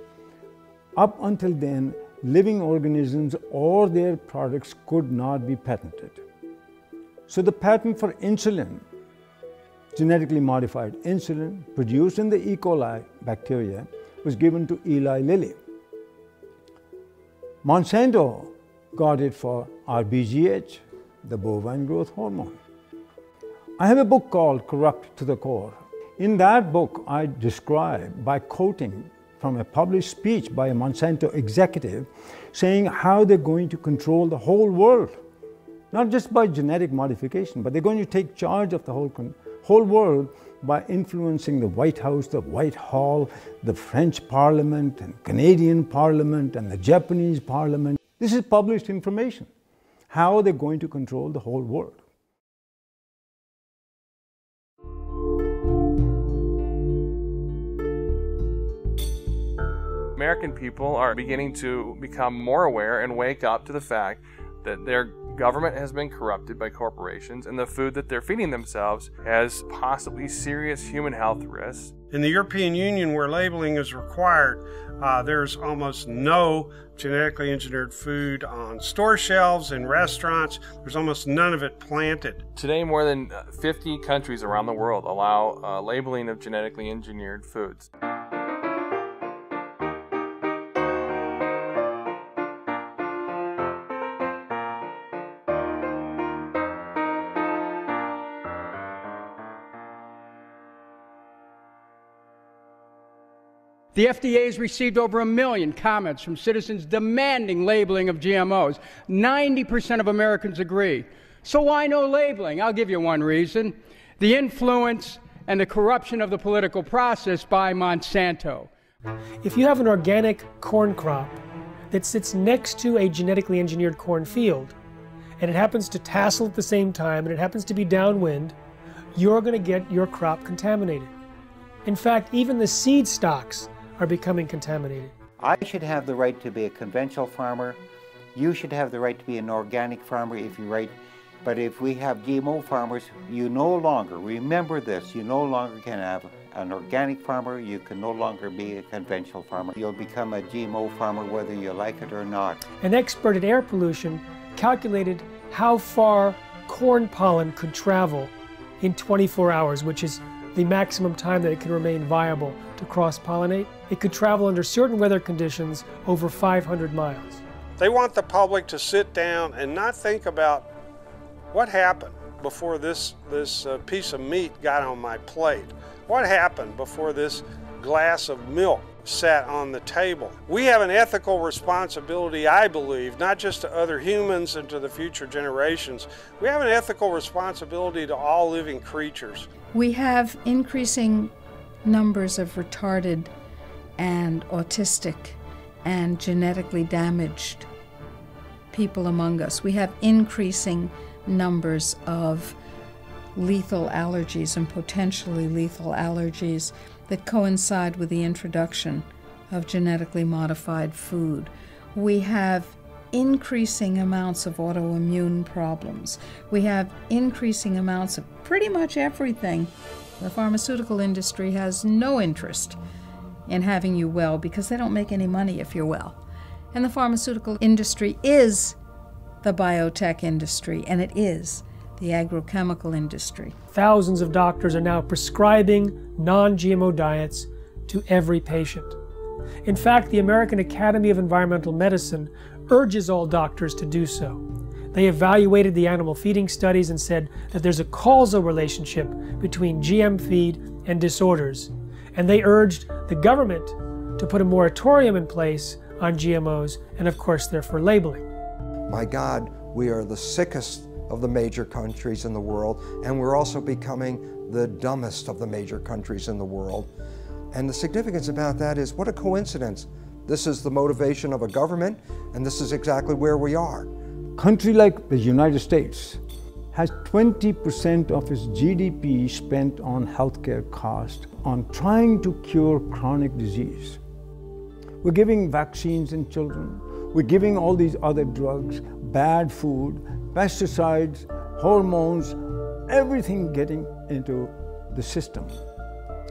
Up until then, living organisms or their products could not be patented. So the patent for insulin, genetically modified insulin produced in the E. coli bacteria, was given to Eli Lilly. Monsanto got it for RBGH, the bovine growth hormone. I have a book called Corrupt to the Core. In that book, I describe, by quoting from a published speech by a Monsanto executive, saying how they're going to control the whole world. Not just by genetic modification, but they're going to take charge of the whole world by influencing the White House, the Whitehall, the French Parliament, and Canadian Parliament, and the Japanese Parliament. This is published information, how they're going to control the whole world. American people are beginning to become more aware and wake up to the fact that their government has been corrupted by corporations and the food that they're feeding themselves has possibly serious human health risks. In the European Union, where labeling is required, there's almost no genetically engineered food on store shelves and restaurants. There's almost none of it planted. Today, more than 50 countries around the world allow labeling of genetically engineered foods. The FDA has received over 1 million comments from citizens demanding labeling of GMOs. 90% of Americans agree. So why no labeling? I'll give you one reason. The influence and the corruption of the political process by Monsanto. If you have an organic corn crop that sits next to a genetically engineered corn field, and it happens to tassel at the same time, and it happens to be downwind, you're going to get your crop contaminated. In fact, even the seed stocks are becoming contaminated. I should have the right to be a conventional farmer. You should have the right to be an organic farmer if you're right. But if we have GMO farmers, you no longer, remember this, you no longer can have an organic farmer, you can no longer be a conventional farmer. You'll become a GMO farmer whether you like it or not. An expert in air pollution calculated how far corn pollen could travel in 24 hours, which is the maximum time that it can remain viable to cross-pollinate. It could travel under certain weather conditions over 500 miles. They want the public to sit down and not think about what happened before this piece of meat got on my plate. What happened before this glass of milk sat on the table? We have an ethical responsibility, I believe, not just to other humans and to the future generations. We have an ethical responsibility to all living creatures. We have increasing numbers of retarded and autistic and genetically damaged people among us. We have increasing numbers of lethal allergies and potentially lethal allergies that coincide with the introduction of genetically modified food. We have increasing amounts of autoimmune problems. We have increasing amounts of pretty much everything. The pharmaceutical industry has no interest in having you well because they don't make any money if you're well. And the pharmaceutical industry is the biotech industry, and it is the agrochemical industry. Thousands of doctors are now prescribing non-GMO diets to every patient. In fact, the American Academy of Environmental Medicine urges all doctors to do so. They evaluated the animal feeding studies and said that there's a causal relationship between GM feed and disorders, and they urged the government to put a moratorium in place on GMOs, and of course they're for labeling. My God, we are the sickest of the major countries in the world, and we're also becoming the dumbest of the major countries in the world. And the significance about that is, what a coincidence. This is the motivation of a government, and this is exactly where we are. A country like the United States has 20% of its GDP spent on healthcare costs, on trying to cure chronic disease. We're giving vaccines in children. We're giving all these other drugs, bad food, pesticides, hormones, everything getting into the system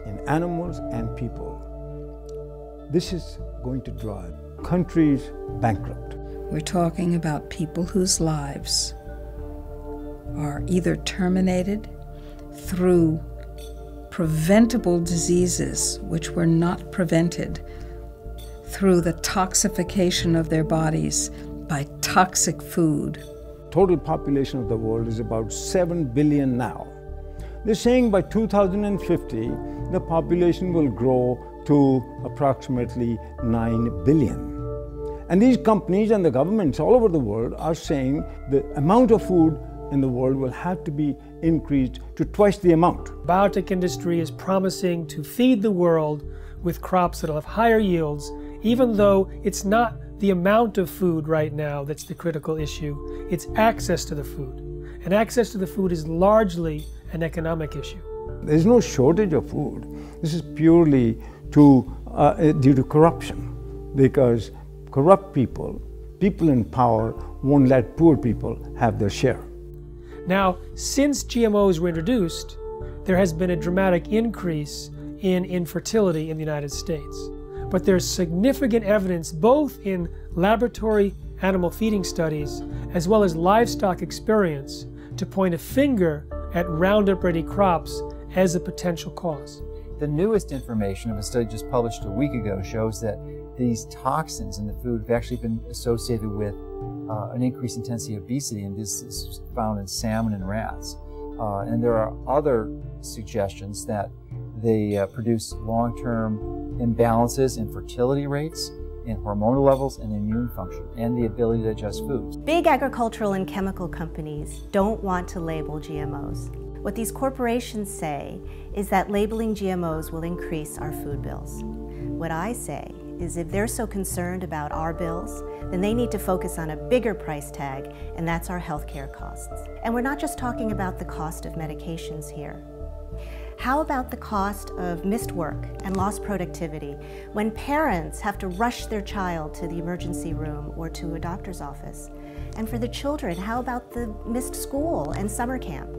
in animals and people. This is going to drive countries bankrupt. We're talking about people whose lives are either terminated through preventable diseases which were not prevented, through the toxification of their bodies by toxic food. Total population of the world is about 7 billion now. They're saying by 2050, the population will grow to approximately 9 billion. And these companies and the governments all over the world are saying the amount of food in the world will have to be increased to twice the amount. The biotech industry is promising to feed the world with crops that will have higher yields, even though it's not the amount of food right now that's the critical issue, it's access to the food. And access to the food is largely an economic issue. There's no shortage of food. This is purely due to corruption, because corrupt people in power won't let poor people have their share. Now, since GMOs were introduced, there has been a dramatic increase in infertility in the United States. But there's significant evidence both in laboratory animal feeding studies as well as livestock experience to point a finger at Roundup-ready crops as a potential cause. The newest information of a study just published a week ago shows that these toxins in the food have actually been associated with an increased intensity of obesity, and this is found in salmon and rats. And there are other suggestions that they produce long-term imbalances in fertility rates, in hormonal levels, and immune function, and the ability to digest foods. Big agricultural and chemical companies don't want to label GMOs. What these corporations say is that labeling GMOs will increase our food bills. What I say is if they're so concerned about our bills, then they need to focus on a bigger price tag, and that's our healthcare costs. And we're not just talking about the cost of medications here. How about the cost of missed work and lost productivity when parents have to rush their child to the emergency room or to a doctor's office? And for the children, how about the missed school and summer camp?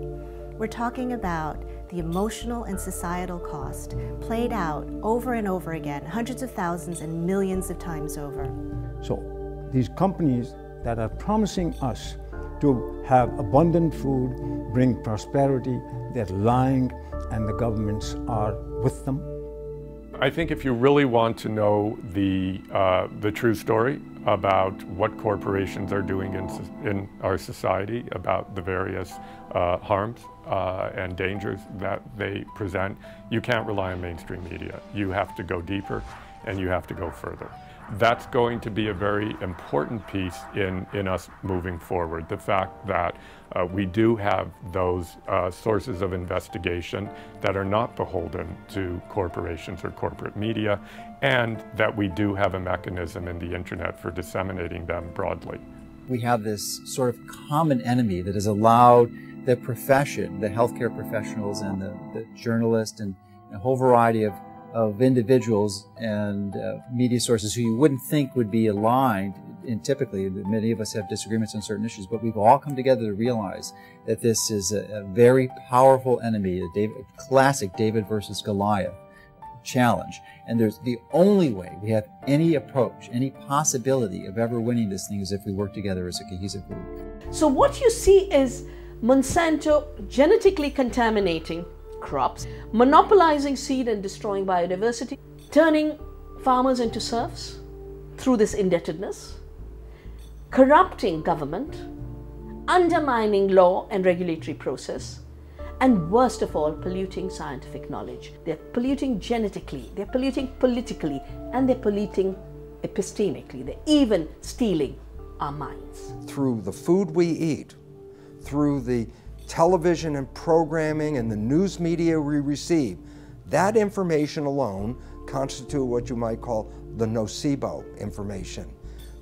We're talking about the emotional and societal cost played out over and over again, hundreds of thousands and millions of times over. So these companies that are promising us to have abundant food, bring prosperity, they're lying, and the governments are with them. I think if you really want to know the true story about what corporations are doing in our society, about the various harms and dangers that they present, you can't rely on mainstream media. You have to go deeper and you have to go further. That's going to be a very important piece in us moving forward. The fact that we do have those sources of investigation that are not beholden to corporations or corporate media, and that we do have a mechanism in the internet for disseminating them broadly. We have this sort of common enemy that has allowed the profession, the healthcare professionals and the journalists and a whole variety of individuals and media sources who you wouldn't think would be aligned, and typically many of us have disagreements on certain issues, but we've all come together to realize that this is a very powerful enemy, a classic David versus Goliath challenge. And there's the only way we have any approach, any possibility of ever winning this thing is if we work together as a cohesive group. So what you see is Monsanto genetically contaminating crops, monopolizing seed and destroying biodiversity, turning farmers into serfs through this indebtedness, corrupting government, undermining law and regulatory process, and worst of all, polluting scientific knowledge. They're polluting genetically, they're polluting politically, and they're polluting epistemically. They're even stealing our minds. Through the food we eat, through the television and programming and the news media we receive, that information alone constitute what you might call the nocebo information.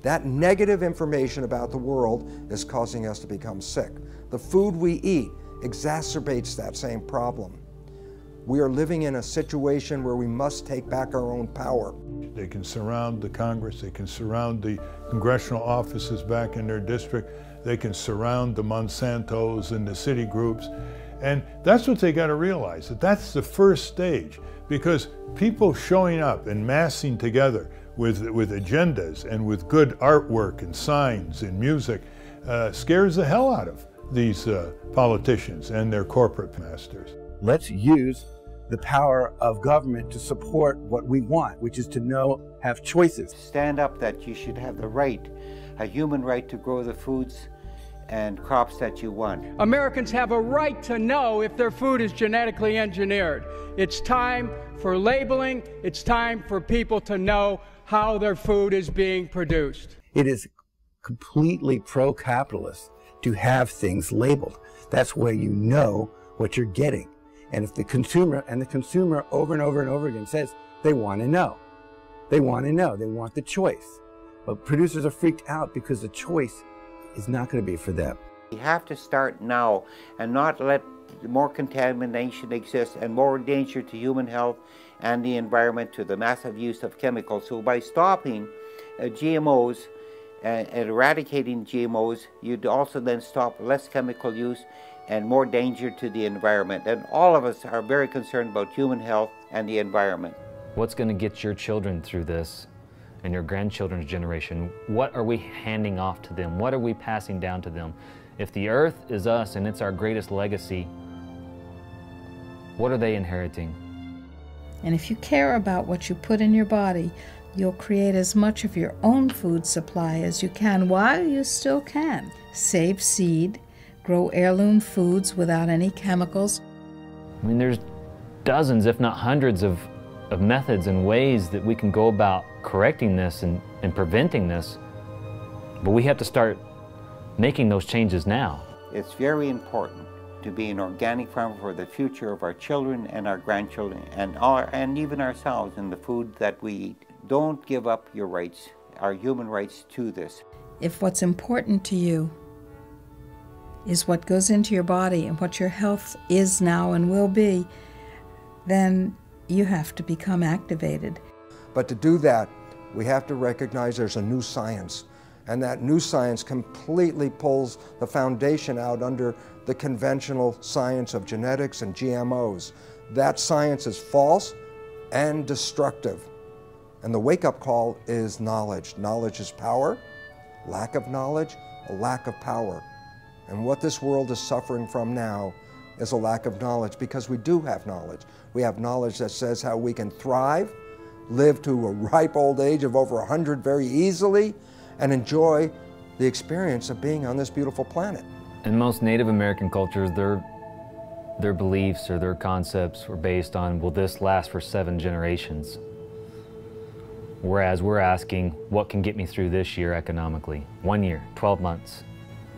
That negative information about the world is causing us to become sick. The food we eat exacerbates that same problem. We are living in a situation where we must take back our own power. They can surround the Congress, they can surround the congressional offices back in their district, they can surround the Monsantos and the city groups. And that's what they got to realize, that that's the first stage, because people showing up and massing together with agendas and with good artwork and signs and music scares the hell out of these politicians and their corporate masters. Let's use the power of government to support what we want, which is to have choices. Stand up that you should have the right, a human right to grow the foods and crops that you want. Americans have a right to know if their food is genetically engineered. It's time for labeling. It's time for people to know how their food is being produced. It is completely pro-capitalist to have things labeled. That's where you know what you're getting. And if the consumer over and over and over again says they want to know. They want to know, they want the choice. But producers are freaked out because the choice is not going to be for them. We have to start now and not let more contamination exist and more danger to human health and the environment to the massive use of chemicals. So by stopping GMOs and eradicating GMOs, you'd also then stop less chemical use and more danger to the environment. And all of us are very concerned about human health and the environment. What's going to get your children through this and your grandchildren's generation? What are we handing off to them? What are we passing down to them? If the earth is us and it's our greatest legacy, what are they inheriting? And if you care about what you put in your body, you'll create as much of your own food supply as you can while you still can. Save seed, grow heirloom foods without any chemicals. I mean, there's dozens, if not hundreds, of methods and ways that we can go about correcting this and preventing this, but we have to start making those changes now. It's very important to be an organic farmer for the future of our children and our grandchildren and even ourselves in the food that we eat. Don't give up your rights, our human rights to this. If what's important to you is what goes into your body and what your health is now and will be, then you have to become activated. But to do that, we have to recognize there's a new science, and that new science completely pulls the foundation out under the conventional science of genetics and GMOs. That science is false and destructive. And the wake-up call is knowledge. Knowledge is power. Lack of knowledge, a lack of power. And what this world is suffering from now is a lack of knowledge, because we do have knowledge. We have knowledge that says how we can thrive, live to a ripe old age of over 100 very easily, and enjoy the experience of being on this beautiful planet. In most Native American cultures, their beliefs or their concepts were based on, will this last for 7 generations? Whereas we're asking, what can get me through this year economically? 1 year, 12 months.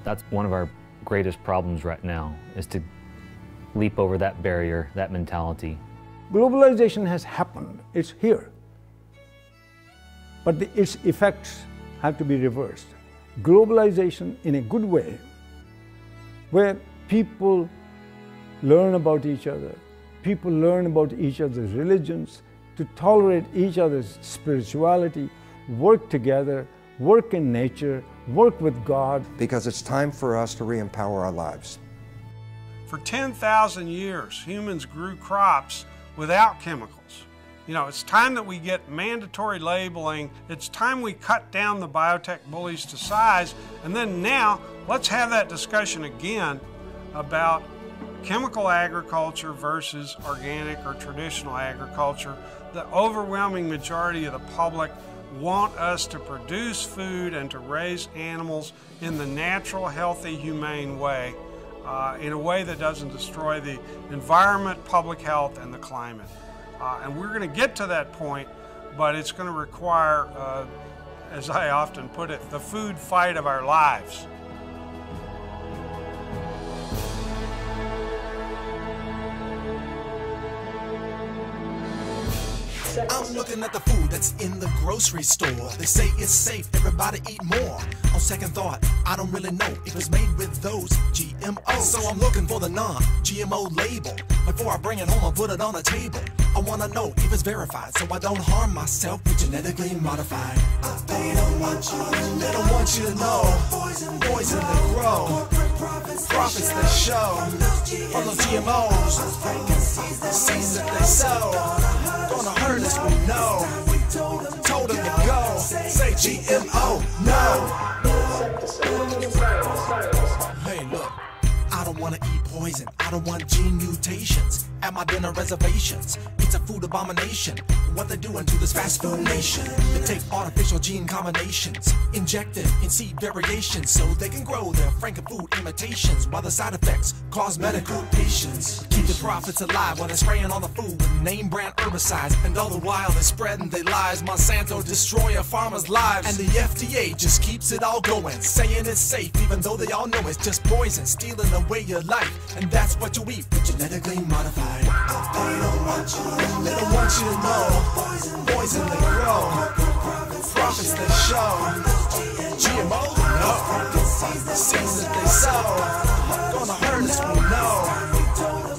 That's one of our greatest problems right now, is to leap over that barrier, that mentality. Globalization has happened, it's here. But its effects have to be reversed. Globalization in a good way, where people learn about each other, people learn about each other's religions, to tolerate each other's spirituality, work together, work in nature, work with God. Because it's time for us to re-empower our lives. For 10,000 years, humans grew crops without chemicals. You know, it's time that we get mandatory labeling. It's time we cut down the biotech bullies to size. And then now, let's have that discussion again about chemical agriculture versus organic or traditional agriculture. The overwhelming majority of the public want us to produce food and to raise animals in the natural, healthy, humane way, in a way that doesn't destroy the environment, public health, and the climate. And we're going to get to that point, but it's going to require, as I often put it, the food fight of our lives. I'm looking at the food that's in the grocery store. They say it's safe, everybody eat more. On second thought, I don't really know if it's made with those GMOs. So I'm looking for the non-GMO label. Before I bring it home, I put it on the table. I wanna know if it's verified, so I don't harm myself with genetically modified. They don't want you to know. Poison that grow. Profits that show. From those GMOs. Seeds that they sow. Gonna hurt us, we know. Told them to go. Say GMO, no. Hey, look. I don't want to eat poison. I don't want gene mutations at my dinner reservations. It's a food abomination. What they're doing to this fast food nation. They take artificial gene combinations, inject them in seed variations so they can grow their frankenfood imitations while the side effects cause medical patients. Keep the profits alive while they're spraying on the food with name brand herbicides. And all the while they're spreading their lies. Monsanto destroy a farmer's lives. And the FDA just keeps it all going, saying it's safe even though they all know it's just poison, stealing away your life. And that's what you eat, genetically modified. They don't want you to know. Poison that grow. Profits that show. GMO, no. Seeds that they sow. Gonna hurt us, we know.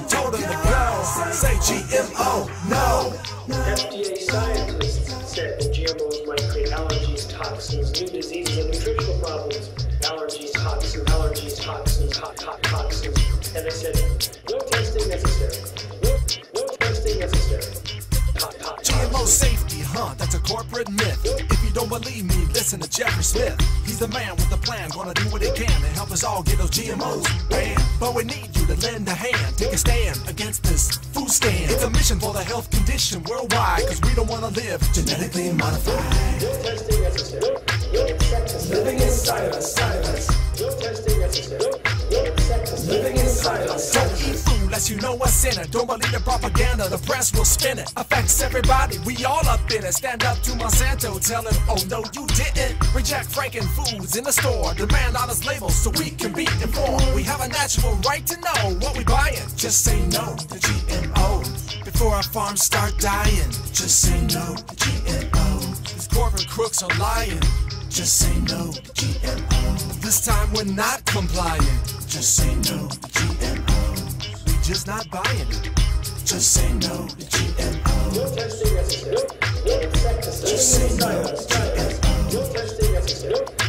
Told them to go. Say GMO, no. FDA scientists said that GMOs might create allergies, toxins, new diseases, and nutritional problems. Allergies, toxins, toxins. And they said, no testing necessary. No testing necessary. GMO safety, that's a corporate myth. If you don't believe me, listen to Jeffrey Smith. He's the man with the plan, gonna do what he can to help us all get those GMOs banned. But we need you to lend a hand, take a stand against this food stand. It's a mission for the health condition worldwide, cause we don't wanna live genetically modified. No testing necessary. No insecticide. Living inside of us. No testing necessary. No insecticide. Living inside us. Don't eat food unless you know what's in it. Don't believe the propaganda, the press will spin it. Affects everybody, we all up in it. Stand up to Monsanto, tell him, oh no you didn't. Reject franken foods in the store. Demand honest labels so we can be informed. We have a natural right to know what we buying. Just say no to GMO before our farms start dying. Just say no to GMO. These corporate crooks are lying. Just say no to GMO. This time we're not complying. Just say no to GMO. We just not buying it. Just say no to GMO. No testing necessary. No insecticide. Just say no to GMO. No testing necessary.